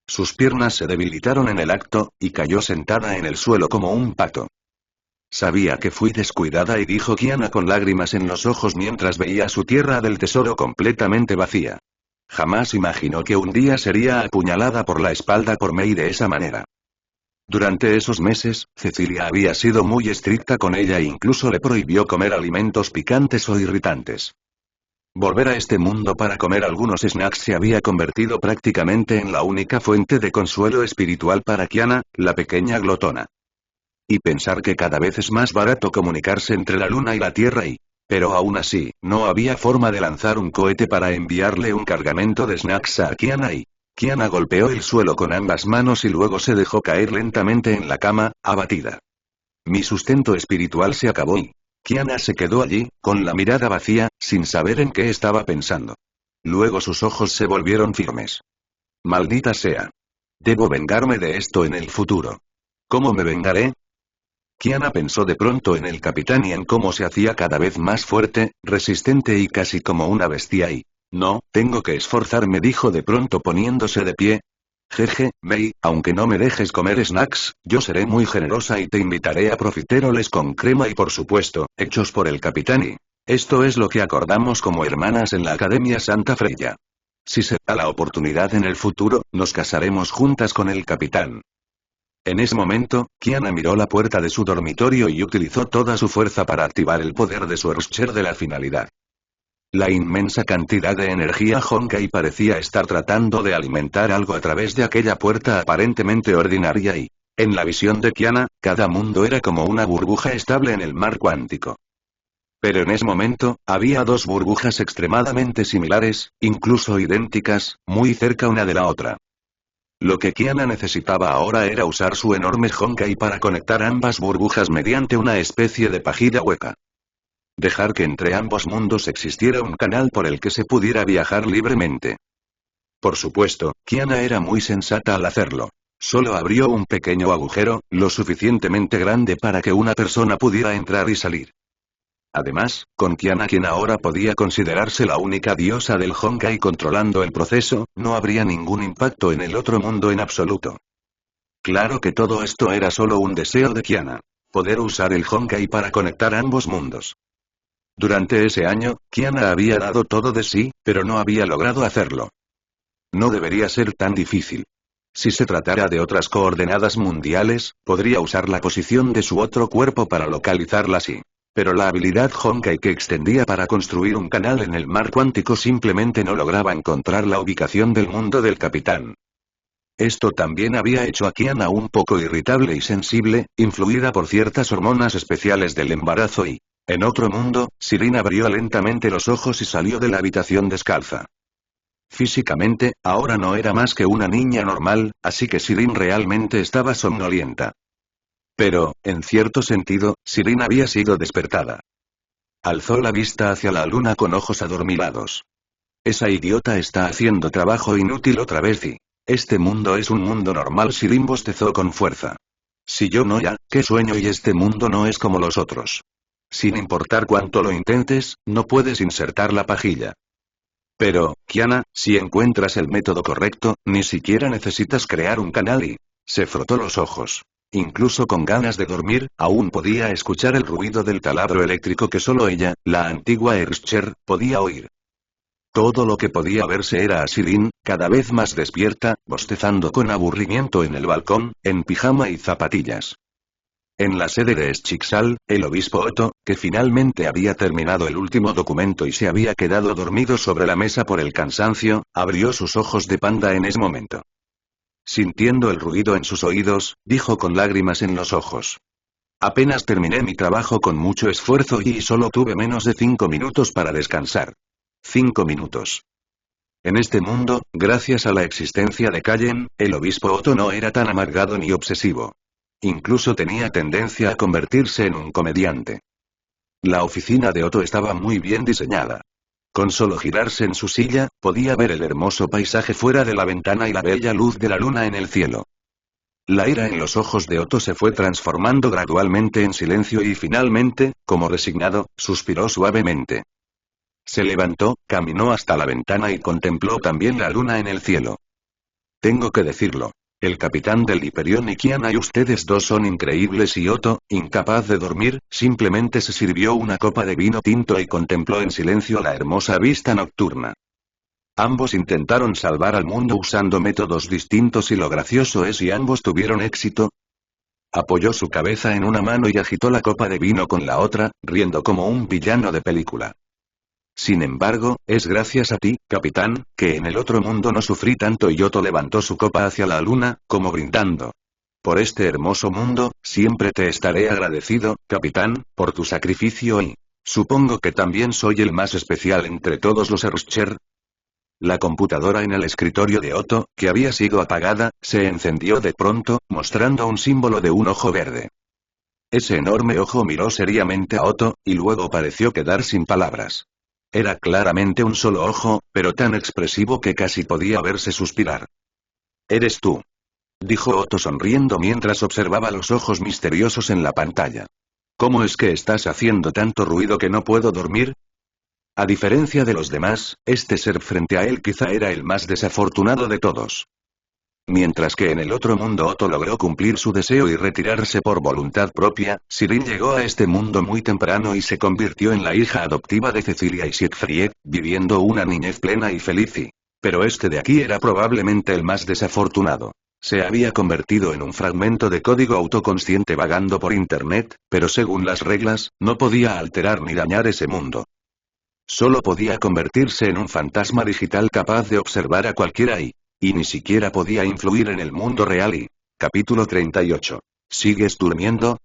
Sus piernas se debilitaron en el acto, y cayó sentada en el suelo como un pato. Sabía que fui descuidada y dijo Kiana con lágrimas en los ojos mientras veía su tierra del tesoro completamente vacía. Jamás imaginó que un día sería apuñalada por la espalda por Mei de esa manera. Durante esos meses, Cecilia había sido muy estricta con ella e incluso le prohibió comer alimentos picantes o irritantes. Volver a este mundo para comer algunos snacks se había convertido prácticamente en la única fuente de consuelo espiritual para Kiana, la pequeña glotona. Y pensar que cada vez es más barato comunicarse entre la luna y la tierra y... Pero aún así, no había forma de lanzar un cohete para enviarle un cargamento de snacks a Kiana y... Kiana golpeó el suelo con ambas manos y luego se dejó caer lentamente en la cama, abatida. Mi sustento espiritual se acabó y... Kiana se quedó allí, con la mirada vacía, sin saber en qué estaba pensando. Luego sus ojos se volvieron firmes. Maldita sea. Debo vengarme de esto en el futuro. ¿Cómo me vengaré? Kiana pensó de pronto en el capitán y en cómo se hacía cada vez más fuerte, resistente y casi como una bestia y... No, tengo que esforzarme, dijo de pronto poniéndose de pie. Jeje, Mei, aunque no me dejes comer snacks, yo seré muy generosa y te invitaré a profiteroles con crema y por supuesto, hechos por el capitán y... Esto es lo que acordamos como hermanas en la Academia Santa Freya. Si se da la oportunidad en el futuro, nos casaremos juntas con el capitán. En ese momento, Kiana miró la puerta de su dormitorio y utilizó toda su fuerza para activar el poder de su Erscher de la finalidad. La inmensa cantidad de energía Honkai parecía estar tratando de alimentar algo a través de aquella puerta aparentemente ordinaria y, en la visión de Kiana, cada mundo era como una burbuja estable en el mar cuántico. Pero en ese momento, había dos burbujas extremadamente similares, incluso idénticas, muy cerca una de la otra. Lo que Kiana necesitaba ahora era usar su enorme Honkai para conectar ambas burbujas mediante una especie de pajilla hueca. Dejar que entre ambos mundos existiera un canal por el que se pudiera viajar libremente. Por supuesto, Kiana era muy sensata al hacerlo. Solo abrió un pequeño agujero, lo suficientemente grande para que una persona pudiera entrar y salir. Además, con Kiana, quien ahora podía considerarse la única diosa del Honkai controlando el proceso, no habría ningún impacto en el otro mundo en absoluto. Claro que todo esto era solo un deseo de Kiana. Poder usar el Honkai para conectar ambos mundos. Durante ese año, Kiana había dado todo de sí, pero no había logrado hacerlo. No debería ser tan difícil. Si se tratara de otras coordenadas mundiales, podría usar la posición de su otro cuerpo para localizarlas y... Pero la habilidad Honkai que extendía para construir un canal en el mar cuántico simplemente no lograba encontrar la ubicación del mundo del capitán. Esto también había hecho a Kiana un poco irritable y sensible, influida por ciertas hormonas especiales del embarazo y, en otro mundo, Sirin abrió lentamente los ojos y salió de la habitación descalza. Físicamente, ahora no era más que una niña normal, así que Sirin realmente estaba somnolienta. Pero, en cierto sentido, Sirin había sido despertada. Alzó la vista hacia la luna con ojos adormilados. Esa idiota está haciendo trabajo inútil otra vez y... Este mundo es un mundo normal, Sirin bostezó con fuerza. Si yo no ya, qué sueño y este mundo no es como los otros. Sin importar cuánto lo intentes, no puedes insertar la pajilla. Pero, Kiana, si encuentras el método correcto, ni siquiera necesitas crear un canal y... Se frotó los ojos. Incluso con ganas de dormir, aún podía escuchar el ruido del taladro eléctrico que solo ella, la antigua Erscher, podía oír. Todo lo que podía verse era a Sirin, cada vez más despierta, bostezando con aburrimiento en el balcón, en pijama y zapatillas. En la sede de Eschiksal, el obispo Otto, que finalmente había terminado el último documento y se había quedado dormido sobre la mesa por el cansancio, abrió sus ojos de panda en ese momento. Sintiendo el ruido en sus oídos, dijo con lágrimas en los ojos. Apenas terminé mi trabajo con mucho esfuerzo y solo tuve menos de 5 minutos para descansar. 5 minutos. En este mundo, gracias a la existencia de Kallen, el obispo Otto no era tan amargado ni obsesivo. Incluso tenía tendencia a convertirse en un comediante. La oficina de Otto estaba muy bien diseñada. Con solo girarse en su silla, podía ver el hermoso paisaje fuera de la ventana y la bella luz de la luna en el cielo. La ira en los ojos de Otto se fue transformando gradualmente en silencio y finalmente, como resignado, suspiró suavemente. Se levantó, caminó hasta la ventana y contempló también la luna en el cielo. Tengo que decirlo. El capitán del Hyperion y Kiana y ustedes dos son increíbles y Otto, incapaz de dormir, simplemente se sirvió una copa de vino tinto y contempló en silencio la hermosa vista nocturna. Ambos intentaron salvar al mundo usando métodos distintos y lo gracioso es si ambos tuvieron éxito. Apoyó su cabeza en una mano y agitó la copa de vino con la otra, riendo como un villano de película. Sin embargo, es gracias a ti, capitán, que en el otro mundo no sufrí tanto y Otto levantó su copa hacia la luna, como brindando. Por este hermoso mundo, siempre te estaré agradecido, capitán, por tu sacrificio y... Supongo que también soy el más especial entre todos los Erscher. La computadora en el escritorio de Otto, que había sido apagada, se encendió de pronto, mostrando un símbolo de un ojo verde. Ese enorme ojo miró seriamente a Otto, y luego pareció quedar sin palabras. Era claramente un solo ojo, pero tan expresivo que casi podía verse suspirar. «Eres tú», dijo Otto sonriendo mientras observaba los ojos misteriosos en la pantalla. «¿Cómo es que estás haciendo tanto ruido que no puedo dormir?» A diferencia de los demás, este ser frente a él quizá era el más desafortunado de todos. Mientras que en el otro mundo Otto logró cumplir su deseo y retirarse por voluntad propia, Sirin llegó a este mundo muy temprano y se convirtió en la hija adoptiva de Cecilia y Siegfried, viviendo una niñez plena y feliz y... Pero este de aquí era probablemente el más desafortunado. Se había convertido en un fragmento de código autoconsciente vagando por internet, pero según las reglas, no podía alterar ni dañar ese mundo. Solo podía convertirse en un fantasma digital capaz de observar a cualquiera y ni siquiera podía influir en el mundo real y... Capítulo 38. ¿Sigues durmiendo?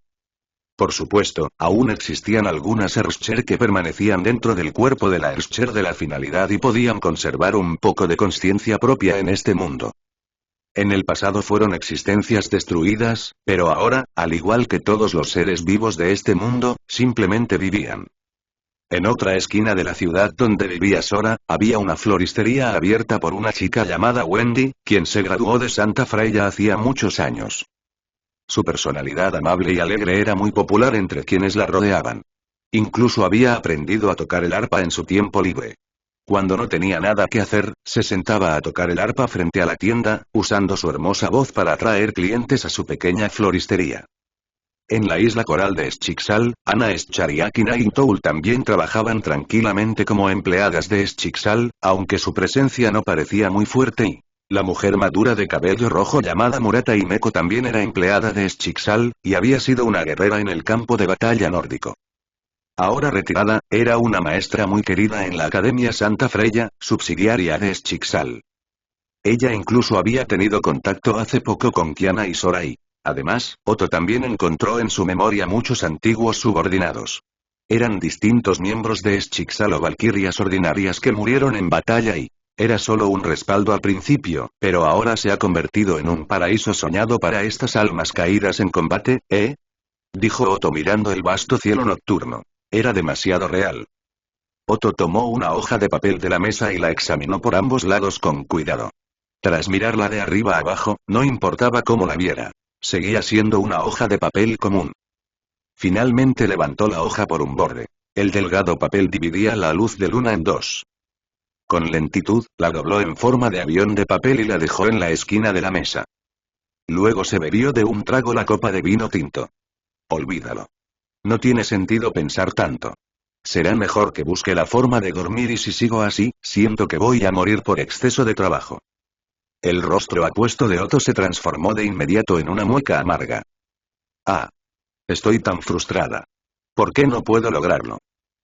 Por supuesto, aún existían algunas Erscher que permanecían dentro del cuerpo de la Erscher de la finalidad y podían conservar un poco de conciencia propia en este mundo. En el pasado fueron existencias destruidas, pero ahora, al igual que todos los seres vivos de este mundo, simplemente vivían. En otra esquina de la ciudad donde vivía Sora, había una floristería abierta por una chica llamada Wendy, quien se graduó de Santa Freya hacía muchos años. Su personalidad amable y alegre era muy popular entre quienes la rodeaban. Incluso había aprendido a tocar el arpa en su tiempo libre. Cuando no tenía nada que hacer, se sentaba a tocar el arpa frente a la tienda, usando su hermosa voz para atraer clientes a su pequeña floristería. En la isla coral de Eschiksal, Ana Eschariak y Naintoul también trabajaban tranquilamente como empleadas de Eschiksal, aunque su presencia no parecía muy fuerte y... La mujer madura de cabello rojo llamada Murata Himeko también era empleada de Eschiksal, y había sido una guerrera en el campo de batalla nórdico. Ahora retirada, era una maestra muy querida en la Academia Santa Freya, subsidiaria de Schixal. Ella incluso había tenido contacto hace poco con Kiana y Sorai. Además, Otto también encontró en su memoria muchos antiguos subordinados. Eran distintos miembros de Schixal o valquirias ordinarias que murieron en batalla y era solo un respaldo al principio, pero ahora se ha convertido en un paraíso soñado para estas almas caídas en combate, ¿eh? Dijo Otto mirando el vasto cielo nocturno. Era demasiado real. Otto tomó una hoja de papel de la mesa y la examinó por ambos lados con cuidado. Tras mirarla de arriba a abajo, no importaba cómo la viera. Seguía siendo una hoja de papel común. Finalmente levantó la hoja por un borde. El delgado papel dividía la luz de luna en dos. Con lentitud, la dobló en forma de avión de papel y la dejó en la esquina de la mesa. Luego se bebió de un trago la copa de vino tinto. Olvídalo. No tiene sentido pensar tanto. Será mejor que busque la forma de dormir y si sigo así, siento que voy a morir por exceso de trabajo. El rostro apuesto de Otto se transformó de inmediato en una mueca amarga. Ah. Estoy tan frustrada. ¿Por qué no puedo lograrlo?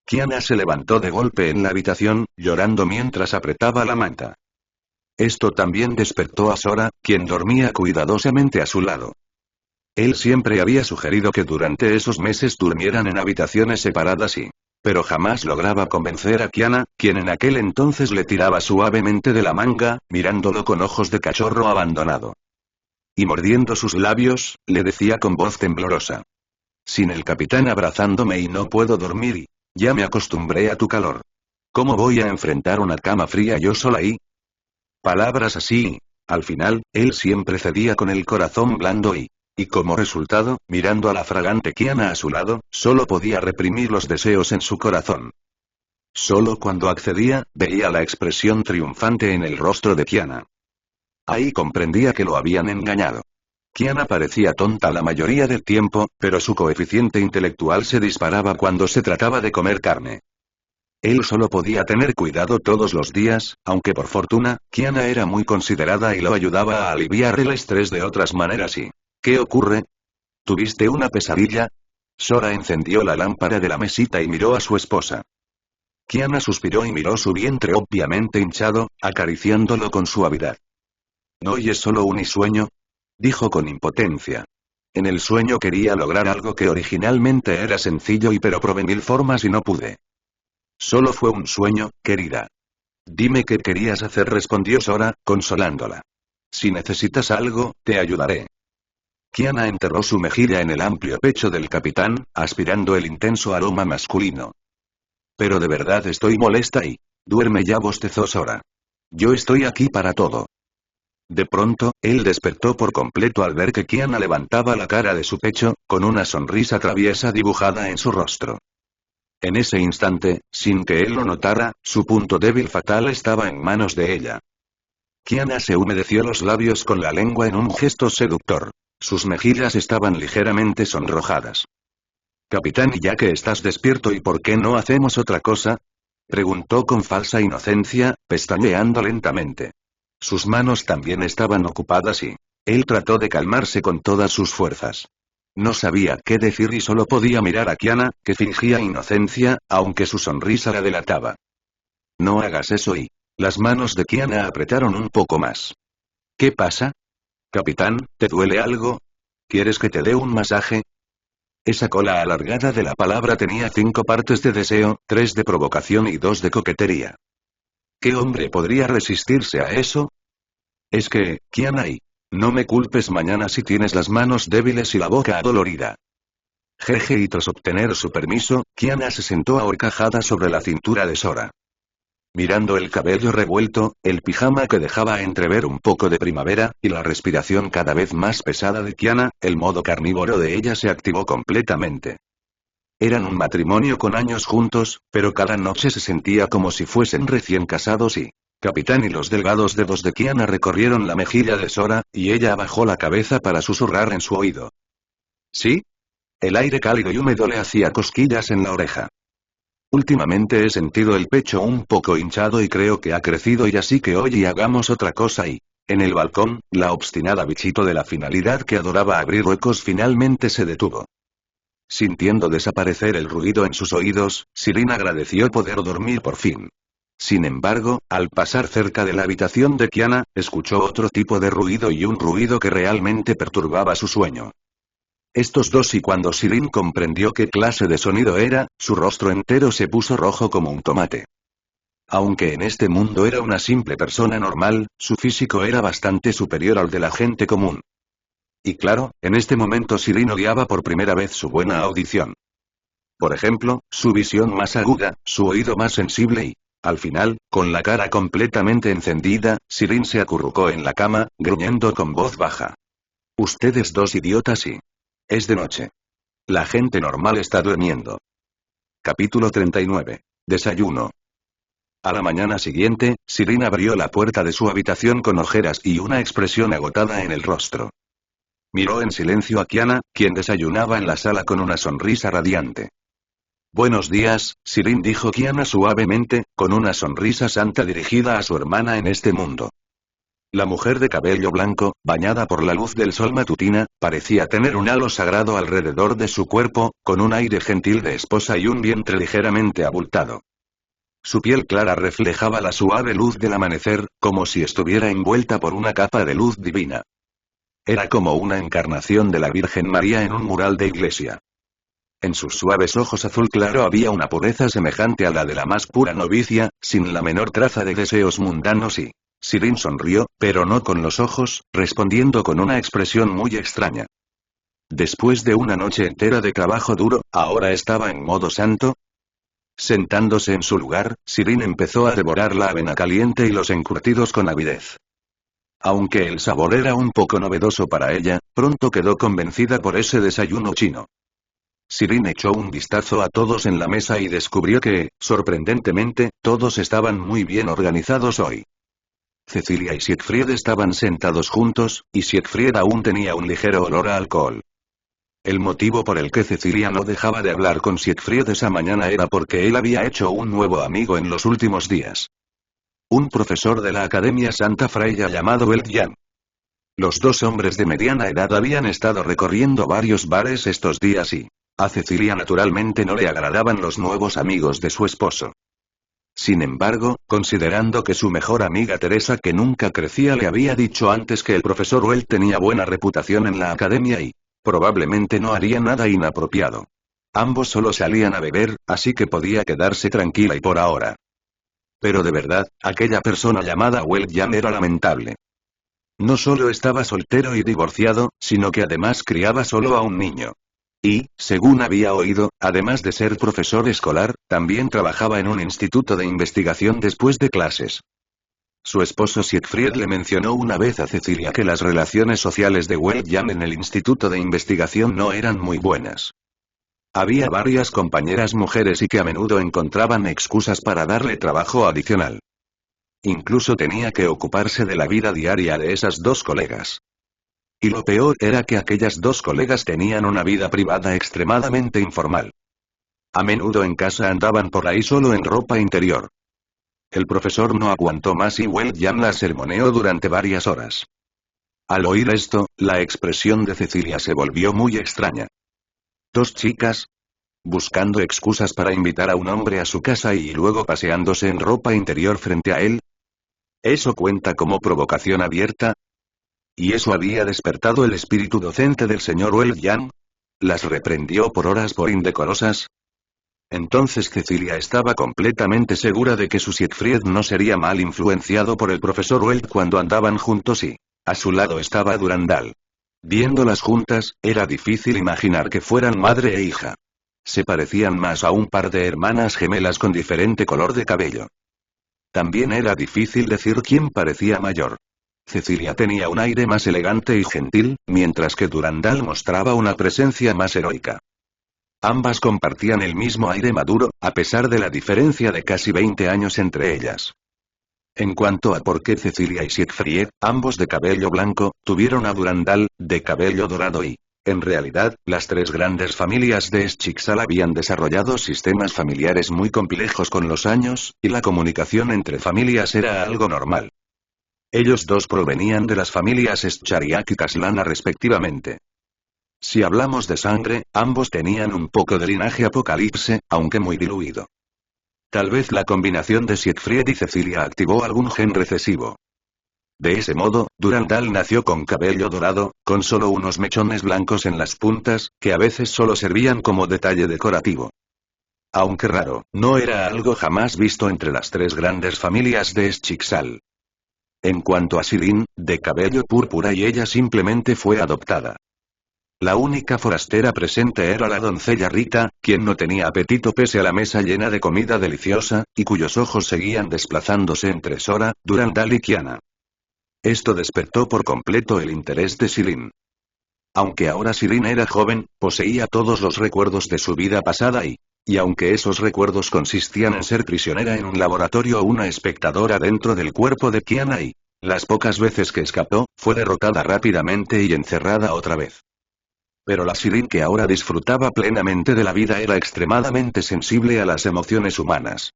Kiana se levantó de golpe en la habitación, llorando mientras apretaba la manta. Esto también despertó a Sora, quien dormía cuidadosamente a su lado. Él siempre había sugerido que durante esos meses durmieran en habitaciones separadas pero jamás lograba convencer a Kiana, quien en aquel entonces le tiraba suavemente de la manga, mirándolo con ojos de cachorro abandonado. Y mordiendo sus labios, le decía con voz temblorosa. Sin el capitán abrazándome y no puedo dormir y ya me acostumbré a tu calor. ¿Cómo voy a enfrentar una cama fría yo sola ahí? Palabras así. Al final, él siempre cedía con el corazón blando y como resultado, mirando a la fragante Kiana a su lado, solo podía reprimir los deseos en su corazón. Solo cuando accedía, veía la expresión triunfante en el rostro de Kiana. Ahí comprendía que lo habían engañado. Kiana parecía tonta la mayoría del tiempo, pero su coeficiente intelectual se disparaba cuando se trataba de comer carne. Él solo podía tener cuidado todos los días, aunque por fortuna, Kiana era muy considerada y lo ayudaba a aliviar el estrés de otras maneras y... ¿Qué ocurre? ¿Tuviste una pesadilla? Sora encendió la lámpara de la mesita y miró a su esposa. Kiana suspiró y miró su vientre obviamente hinchado, acariciándolo con suavidad. ¿No y es solo un sueño? Dijo con impotencia. En el sueño quería lograr algo que originalmente era sencillo y pero probé mil formas y no pude. Solo fue un sueño, querida. Dime qué querías hacer, respondió Sora, consolándola. Si necesitas algo, te ayudaré. Kiana enterró su mejilla en el amplio pecho del capitán, aspirando el intenso aroma masculino. Pero de verdad estoy molesta y... Duerme ya, bostezó Sora. Yo estoy aquí para todo. De pronto, él despertó por completo al ver que Kiana levantaba la cara de su pecho, con una sonrisa traviesa dibujada en su rostro. En ese instante, sin que él lo notara, su punto débil fatal estaba en manos de ella. Kiana se humedeció los labios con la lengua en un gesto seductor. Sus mejillas estaban ligeramente sonrojadas. Capitán, ¿y ya que estás despierto y por qué no hacemos otra cosa? Preguntó con falsa inocencia, pestañeando lentamente. Sus manos también estaban ocupadas y él trató de calmarse con todas sus fuerzas. No sabía qué decir y solo podía mirar a Kiana, que fingía inocencia, aunque su sonrisa la delataba. No hagas eso y... Las manos de Kiana apretaron un poco más. ¿Qué pasa? Capitán, ¿te duele algo? ¿Quieres que te dé un masaje? Esa cola alargada de la palabra tenía 5 partes de deseo, 3 de provocación y 2 de coquetería. ¿Qué hombre podría resistirse a eso? Es que, Kiana, y no me culpes mañana si tienes las manos débiles y la boca adolorida. Jeje, y tras obtener su permiso, Kiana se sentó a horcajada sobre la cintura de Sora. Mirando el cabello revuelto, el pijama que dejaba entrever un poco de primavera, y la respiración cada vez más pesada de Kiana, el modo carnívoro de ella se activó completamente. Eran un matrimonio con años juntos, pero cada noche se sentía como si fuesen recién casados y... Capitán y los delgados dedos de Kiana recorrieron la mejilla de Sora, y ella bajó la cabeza para susurrar en su oído. ¿Sí? El aire cálido y húmedo le hacía cosquillas en la oreja. Últimamente he sentido el pecho un poco hinchado y creo que ha crecido y así que hoy hagamos otra cosa y... En el balcón, la obstinada bichito de la finalidad que adoraba abrir huecos finalmente se detuvo. Sintiendo desaparecer el ruido en sus oídos, Sirin agradeció poder dormir por fin. Sin embargo, al pasar cerca de la habitación de Kiana, escuchó otro tipo de ruido y un ruido que realmente perturbaba su sueño. Estos dos, y cuando Sirin comprendió qué clase de sonido era, su rostro entero se puso rojo como un tomate. Aunque en este mundo era una simple persona normal, su físico era bastante superior al de la gente común. Y claro, en este momento Sirin odiaba por primera vez su buena audición. Por ejemplo, su visión más aguda, su oído más sensible y, al final, con la cara completamente encendida, Sirin se acurrucó en la cama, gruñendo con voz baja. Ustedes dos idiotas y... Es de noche. La gente normal está durmiendo. Capítulo 39. Desayuno. A la mañana siguiente, Sirin abrió la puerta de su habitación con ojeras y una expresión agotada en el rostro. Miró en silencio a Kiana, quien desayunaba en la sala con una sonrisa radiante. Buenos días, Sirin, dijo Kiana suavemente, con una sonrisa santa dirigida a su hermana en este mundo. La mujer de cabello blanco, bañada por la luz del sol matutina, parecía tener un halo sagrado alrededor de su cuerpo, con un aire gentil de esposa y un vientre ligeramente abultado. Su piel clara reflejaba la suave luz del amanecer, como si estuviera envuelta por una capa de luz divina. Era como una encarnación de la Virgen María en un mural de iglesia. En sus suaves ojos azul claro había una pureza semejante a la de la más pura novicia, sin la menor traza de deseos mundanos y... Sirin sonrió, pero no con los ojos, respondiendo con una expresión muy extraña. Después de una noche entera de trabajo duro, ¿ahora estaba en modo santo? Sentándose en su lugar, Sirin empezó a devorar la avena caliente y los encurtidos con avidez. Aunque el sabor era un poco novedoso para ella, pronto quedó convencida por ese desayuno chino. Sirin echó un vistazo a todos en la mesa y descubrió que, sorprendentemente, todos estaban muy bien organizados hoy. Cecilia y Siegfried estaban sentados juntos, y Siegfried aún tenía un ligero olor a alcohol. El motivo por el que Cecilia no dejaba de hablar con Siegfried esa mañana era porque él había hecho un nuevo amigo en los últimos días. Un profesor de la Academia Santa Freya llamado Weltjan. Los dos hombres de mediana edad habían estado recorriendo varios bares estos días y, a Cecilia naturalmente no le agradaban los nuevos amigos de su esposo. Sin embargo, considerando que su mejor amiga Teresa, que nunca crecía, le había dicho antes que el profesor Well tenía buena reputación en la academia y, probablemente no haría nada inapropiado. Ambos solo salían a beber, así que podía quedarse tranquila y por ahora. Pero de verdad, aquella persona llamada Weltjan era lamentable. No solo estaba soltero y divorciado, sino que además criaba solo a un niño. Y, según había oído, además de ser profesor escolar, también trabajaba en un instituto de investigación después de clases. Su esposo Siegfried le mencionó una vez a Cecilia que las relaciones sociales de Weltjan en el instituto de investigación no eran muy buenas. Había varias compañeras mujeres y que a menudo encontraban excusas para darle trabajo adicional. Incluso tenía que ocuparse de la vida diaria de esas dos colegas. Y lo peor era que aquellas dos colegas tenían una vida privada extremadamente informal. A menudo en casa andaban por ahí solo en ropa interior. El profesor no aguantó más y Weltjan la sermoneó durante varias horas. Al oír esto, la expresión de Cecilia se volvió muy extraña. ¿Dos chicas? ¿Buscando excusas para invitar a un hombre a su casa y luego paseándose en ropa interior frente a él? ¿Eso cuenta como provocación abierta? ¿Y eso había despertado el espíritu docente del señor Weltjan? ¿Las reprendió por horas por indecorosas? Entonces Cecilia estaba completamente segura de que su Siegfried no sería mal influenciado por el profesor Welt cuando andaban juntos y, a su lado estaba Durandal. Viéndolas juntas, era difícil imaginar que fueran madre e hija. Se parecían más a un par de hermanas gemelas con diferente color de cabello. También era difícil decir quién parecía mayor. Cecilia tenía un aire más elegante y gentil, mientras que Durandal mostraba una presencia más heroica. Ambas compartían el mismo aire maduro, a pesar de la diferencia de casi 20 años entre ellas. En cuanto a por qué Cecilia y Siegfried, ambos de cabello blanco, tuvieron a Durandal, de cabello dorado y, en realidad, las tres grandes familias de Schicksal habían desarrollado sistemas familiares muy complejos con los años, y la comunicación entre familias era algo normal. Ellos dos provenían de las familias Schariak y Kaslana respectivamente. Si hablamos de sangre, ambos tenían un poco de linaje apocalipse, aunque muy diluido. Tal vez la combinación de Siegfried y Cecilia activó algún gen recesivo. De ese modo, Durandal nació con cabello dorado, con solo unos mechones blancos en las puntas, que a veces solo servían como detalle decorativo. Aunque raro, no era algo jamás visto entre las tres grandes familias de Eschiksal. En cuanto a Sirin, de cabello púrpura y ella simplemente fue adoptada. La única forastera presente era la doncella Rita, quien no tenía apetito pese a la mesa llena de comida deliciosa, y cuyos ojos seguían desplazándose entre Sora, Durandal y Kiana. Esto despertó por completo el interés de Sirin. Aunque ahora Sirin era joven, poseía todos los recuerdos de su vida pasada y aunque esos recuerdos consistían en ser prisionera en un laboratorio o una espectadora dentro del cuerpo de Kiana y las pocas veces que escapó, fue derrotada rápidamente y encerrada otra vez. Pero la Sirin que ahora disfrutaba plenamente de la vida era extremadamente sensible a las emociones humanas.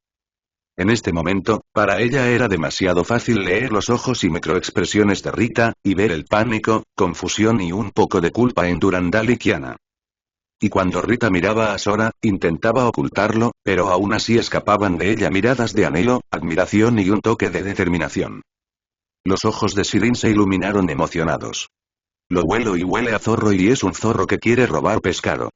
En este momento, para ella era demasiado fácil leer los ojos y microexpresiones de Rita, y ver el pánico, confusión y un poco de culpa en Durandal y Kiana. Y cuando Rita miraba a Sora, intentaba ocultarlo, pero aún así escapaban de ella miradas de anhelo, admiración y un toque de determinación. Los ojos de Sirin se iluminaron emocionados. Lo huelo y huele a zorro y es un zorro que quiere robar pescado.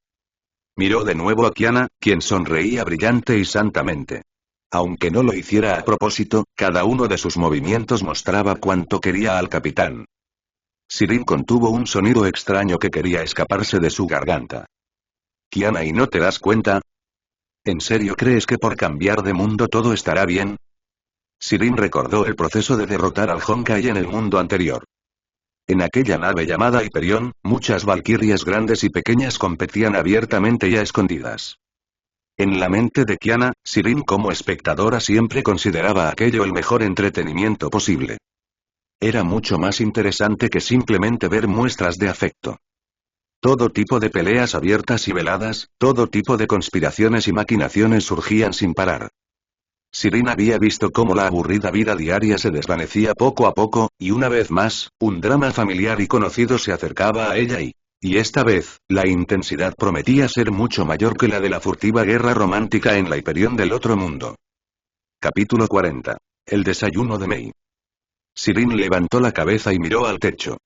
Miró de nuevo a Kiana, quien sonreía brillante y santamente. Aunque no lo hiciera a propósito, cada uno de sus movimientos mostraba cuánto quería al capitán. Sirin contuvo un sonido extraño que quería escaparse de su garganta. Kiana, ¿y no te das cuenta? ¿En serio crees que por cambiar de mundo todo estará bien? Sirin recordó el proceso de derrotar al Honkai en el mundo anterior. En aquella nave llamada Hyperion, muchas valquirias grandes y pequeñas competían abiertamente y a escondidas. En la mente de Kiana, Sirin como espectadora siempre consideraba aquello el mejor entretenimiento posible. Era mucho más interesante que simplemente ver muestras de afecto. Todo tipo de peleas abiertas y veladas, todo tipo de conspiraciones y maquinaciones surgían sin parar. Sirin había visto cómo la aburrida vida diaria se desvanecía poco a poco, y una vez más, un drama familiar y conocido se acercaba a ella y esta vez, la intensidad prometía ser mucho mayor que la de la furtiva guerra romántica en la Hyperion del otro mundo. Capítulo 40. El desayuno de Mei. Sirin levantó la cabeza y miró al techo.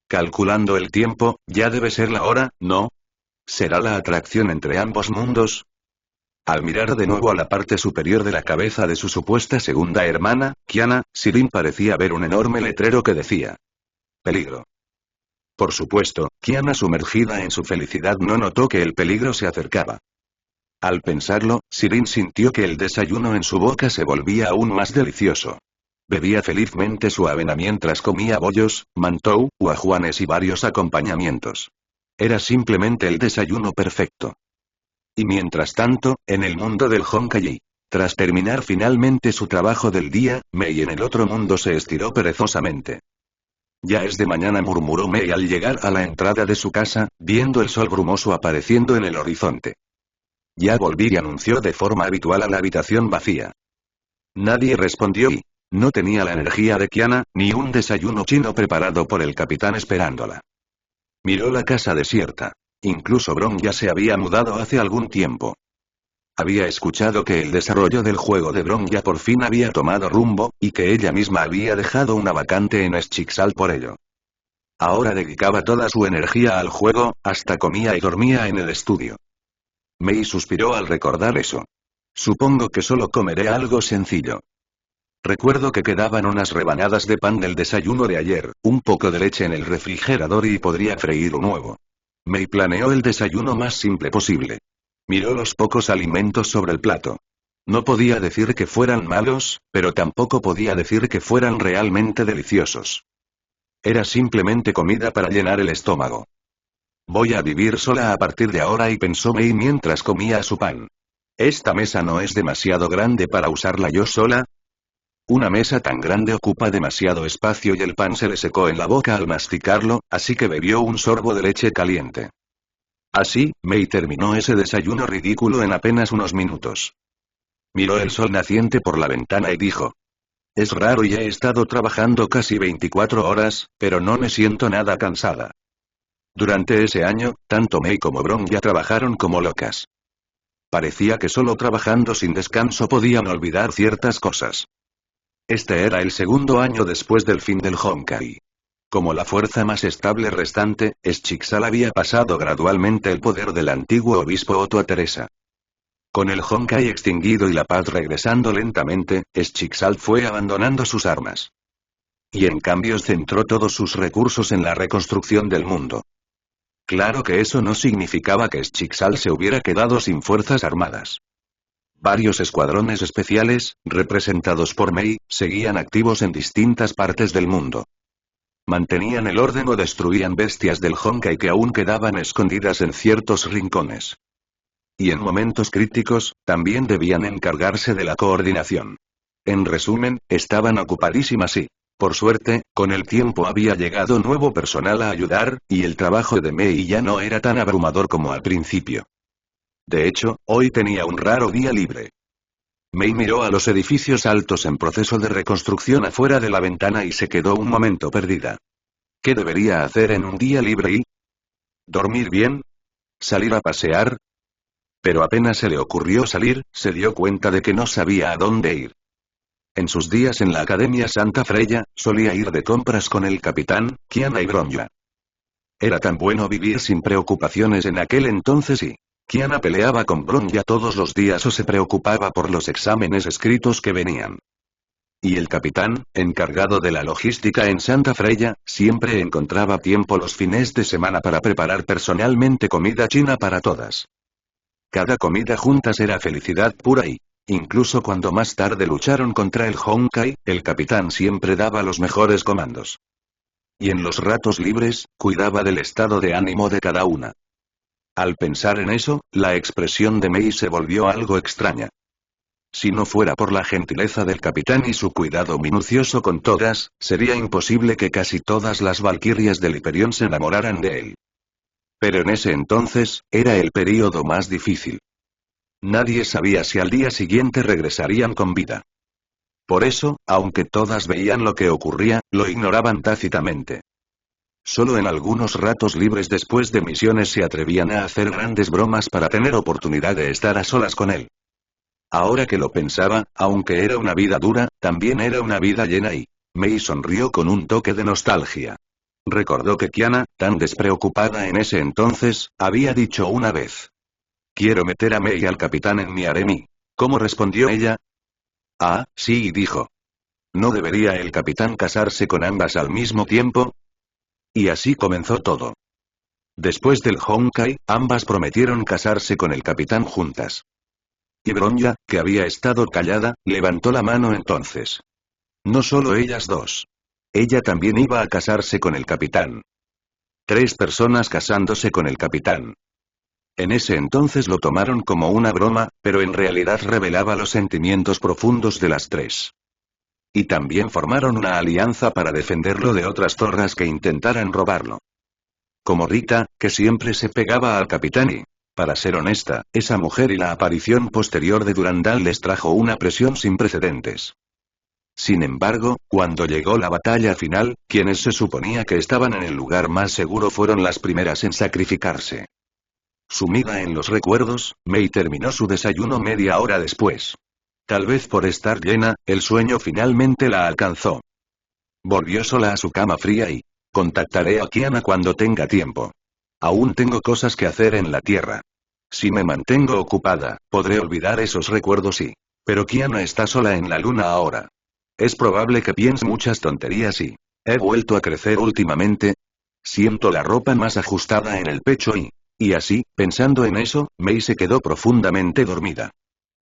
Calculando el tiempo, ya debe ser la hora, ¿no? ¿Será la atracción entre ambos mundos? Al mirar de nuevo a la parte superior de la cabeza de su supuesta segunda hermana, Kiana, Sirin parecía ver un enorme letrero que decía: peligro. Por supuesto, Kiana sumergida en su felicidad no notó que el peligro se acercaba. Al pensarlo, Sirin sintió que el desayuno en su boca se volvía aún más delicioso. Bebía felizmente su avena mientras comía bollos, mantou, guajuanes y varios acompañamientos. Era simplemente el desayuno perfecto. Y mientras tanto, en el mundo del Honkai, tras terminar finalmente su trabajo del día, Mei en el otro mundo se estiró perezosamente. Ya es de mañana, murmuró Mei al llegar a la entrada de su casa, viendo el sol brumoso apareciendo en el horizonte. Ya volví, y anunció de forma habitual a la habitación vacía. Nadie respondió y no tenía la energía de Kiana, ni un desayuno chino preparado por el capitán esperándola. Miró la casa desierta. Incluso Bron ya se había mudado hace algún tiempo. Había escuchado que el desarrollo del juego de Bron ya por fin había tomado rumbo, y que ella misma había dejado una vacante en Eschiksal por ello. Ahora dedicaba toda su energía al juego, hasta comía y dormía en el estudio. Mei suspiró al recordar eso. Supongo que solo comeré algo sencillo. Recuerdo que quedaban unas rebanadas de pan del desayuno de ayer, un poco de leche en el refrigerador y podría freír un huevo. Mei planeó el desayuno más simple posible. Miró los pocos alimentos sobre el plato. No podía decir que fueran malos, pero tampoco podía decir que fueran realmente deliciosos. Era simplemente comida para llenar el estómago. Voy a vivir sola a partir de ahora, y pensó Mei mientras comía su pan. ¿Esta mesa no es demasiado grande para usarla yo sola? Una mesa tan grande ocupa demasiado espacio y el pan se le secó en la boca al masticarlo, así que bebió un sorbo de leche caliente. Así, Mei terminó ese desayuno ridículo en apenas unos minutos. Miró el sol naciente por la ventana y dijo: es raro y he estado trabajando casi 24 horas, pero no me siento nada cansada. Durante ese año, tanto Mei como Bronya trabajaron como locas. Parecía que solo trabajando sin descanso podían olvidar ciertas cosas. Este era el segundo año después del fin del Honkai. Como la fuerza más estable restante, Schicksal había pasado gradualmente el poder del antiguo obispo Otto a Teresa. Con el Honkai extinguido y la paz regresando lentamente, Schicksal fue abandonando sus armas. Y en cambio centró todos sus recursos en la reconstrucción del mundo. Claro que eso no significaba que Schicksal se hubiera quedado sin fuerzas armadas. Varios escuadrones especiales, representados por Mei, seguían activos en distintas partes del mundo. Mantenían el orden o destruían bestias del Honkai que aún quedaban escondidas en ciertos rincones. Y en momentos críticos, también debían encargarse de la coordinación. En resumen, estaban ocupadísimas y, por suerte, con el tiempo había llegado nuevo personal a ayudar, y el trabajo de Mei ya no era tan abrumador como al principio. De hecho, hoy tenía un raro día libre. Mei miró a los edificios altos en proceso de reconstrucción afuera de la ventana y se quedó un momento perdida. ¿Qué debería hacer en un día libre y? ¿Dormir bien? ¿Salir a pasear? Pero apenas se le ocurrió salir, se dio cuenta de que no sabía a dónde ir. En sus días en la Academia Santa Freya, solía ir de compras con el capitán, Kiana y Bronya. Era tan bueno vivir sin preocupaciones en aquel entonces y Kiana peleaba con Bronya todos los días o se preocupaba por los exámenes escritos que venían. Y el capitán, encargado de la logística en Santa Freya, siempre encontraba tiempo los fines de semana para preparar personalmente comida china para todas. Cada comida juntas era felicidad pura y, incluso cuando más tarde lucharon contra el Honkai, el capitán siempre daba los mejores comandos. Y en los ratos libres, cuidaba del estado de ánimo de cada una. Al pensar en eso, la expresión de Mei se volvió algo extraña. Si no fuera por la gentileza del capitán y su cuidado minucioso con todas, sería imposible que casi todas las valquirias del Hyperion se enamoraran de él. Pero en ese entonces, era el período más difícil. Nadie sabía si al día siguiente regresarían con vida. Por eso, aunque todas veían lo que ocurría, lo ignoraban tácitamente. Solo en algunos ratos libres después de misiones se atrevían a hacer grandes bromas para tener oportunidad de estar a solas con él. Ahora que lo pensaba, aunque era una vida dura, también era una vida llena y Mei sonrió con un toque de nostalgia. Recordó que Kiana, tan despreocupada en ese entonces, había dicho una vez: «Quiero meter a Mei y al capitán en mi harem». ¿Cómo respondió ella? «Ah, sí», dijo. ¿No debería el capitán casarse con ambas al mismo tiempo? Y así comenzó todo. Después del Honkai, ambas prometieron casarse con el capitán juntas. Y Bronya, que había estado callada, levantó la mano entonces. No solo ellas dos. Ella también iba a casarse con el capitán. 3 personas casándose con el capitán. En ese entonces lo tomaron como una broma, pero en realidad revelaba los sentimientos profundos de las 3. Y también formaron una alianza para defenderlo de otras zorras que intentaran robarlo. Como Rita, que siempre se pegaba al capitán y, para ser honesta, esa mujer y la aparición posterior de Durandal les trajo una presión sin precedentes. Sin embargo, cuando llegó la batalla final, quienes se suponía que estaban en el lugar más seguro fueron las primeras en sacrificarse. Sumida en los recuerdos, Mei terminó su desayuno media hora después. Tal vez por estar llena, el sueño finalmente la alcanzó. Volvió sola a su cama fría y contactaré a Kiana cuando tenga tiempo. Aún tengo cosas que hacer en la Tierra. Si me mantengo ocupada, podré olvidar esos recuerdos y... Pero Kiana está sola en la Luna ahora. Es probable que piense muchas tonterías y... ¿He vuelto a crecer últimamente? Siento la ropa más ajustada en el pecho y... Y así, pensando en eso, Mei se quedó profundamente dormida.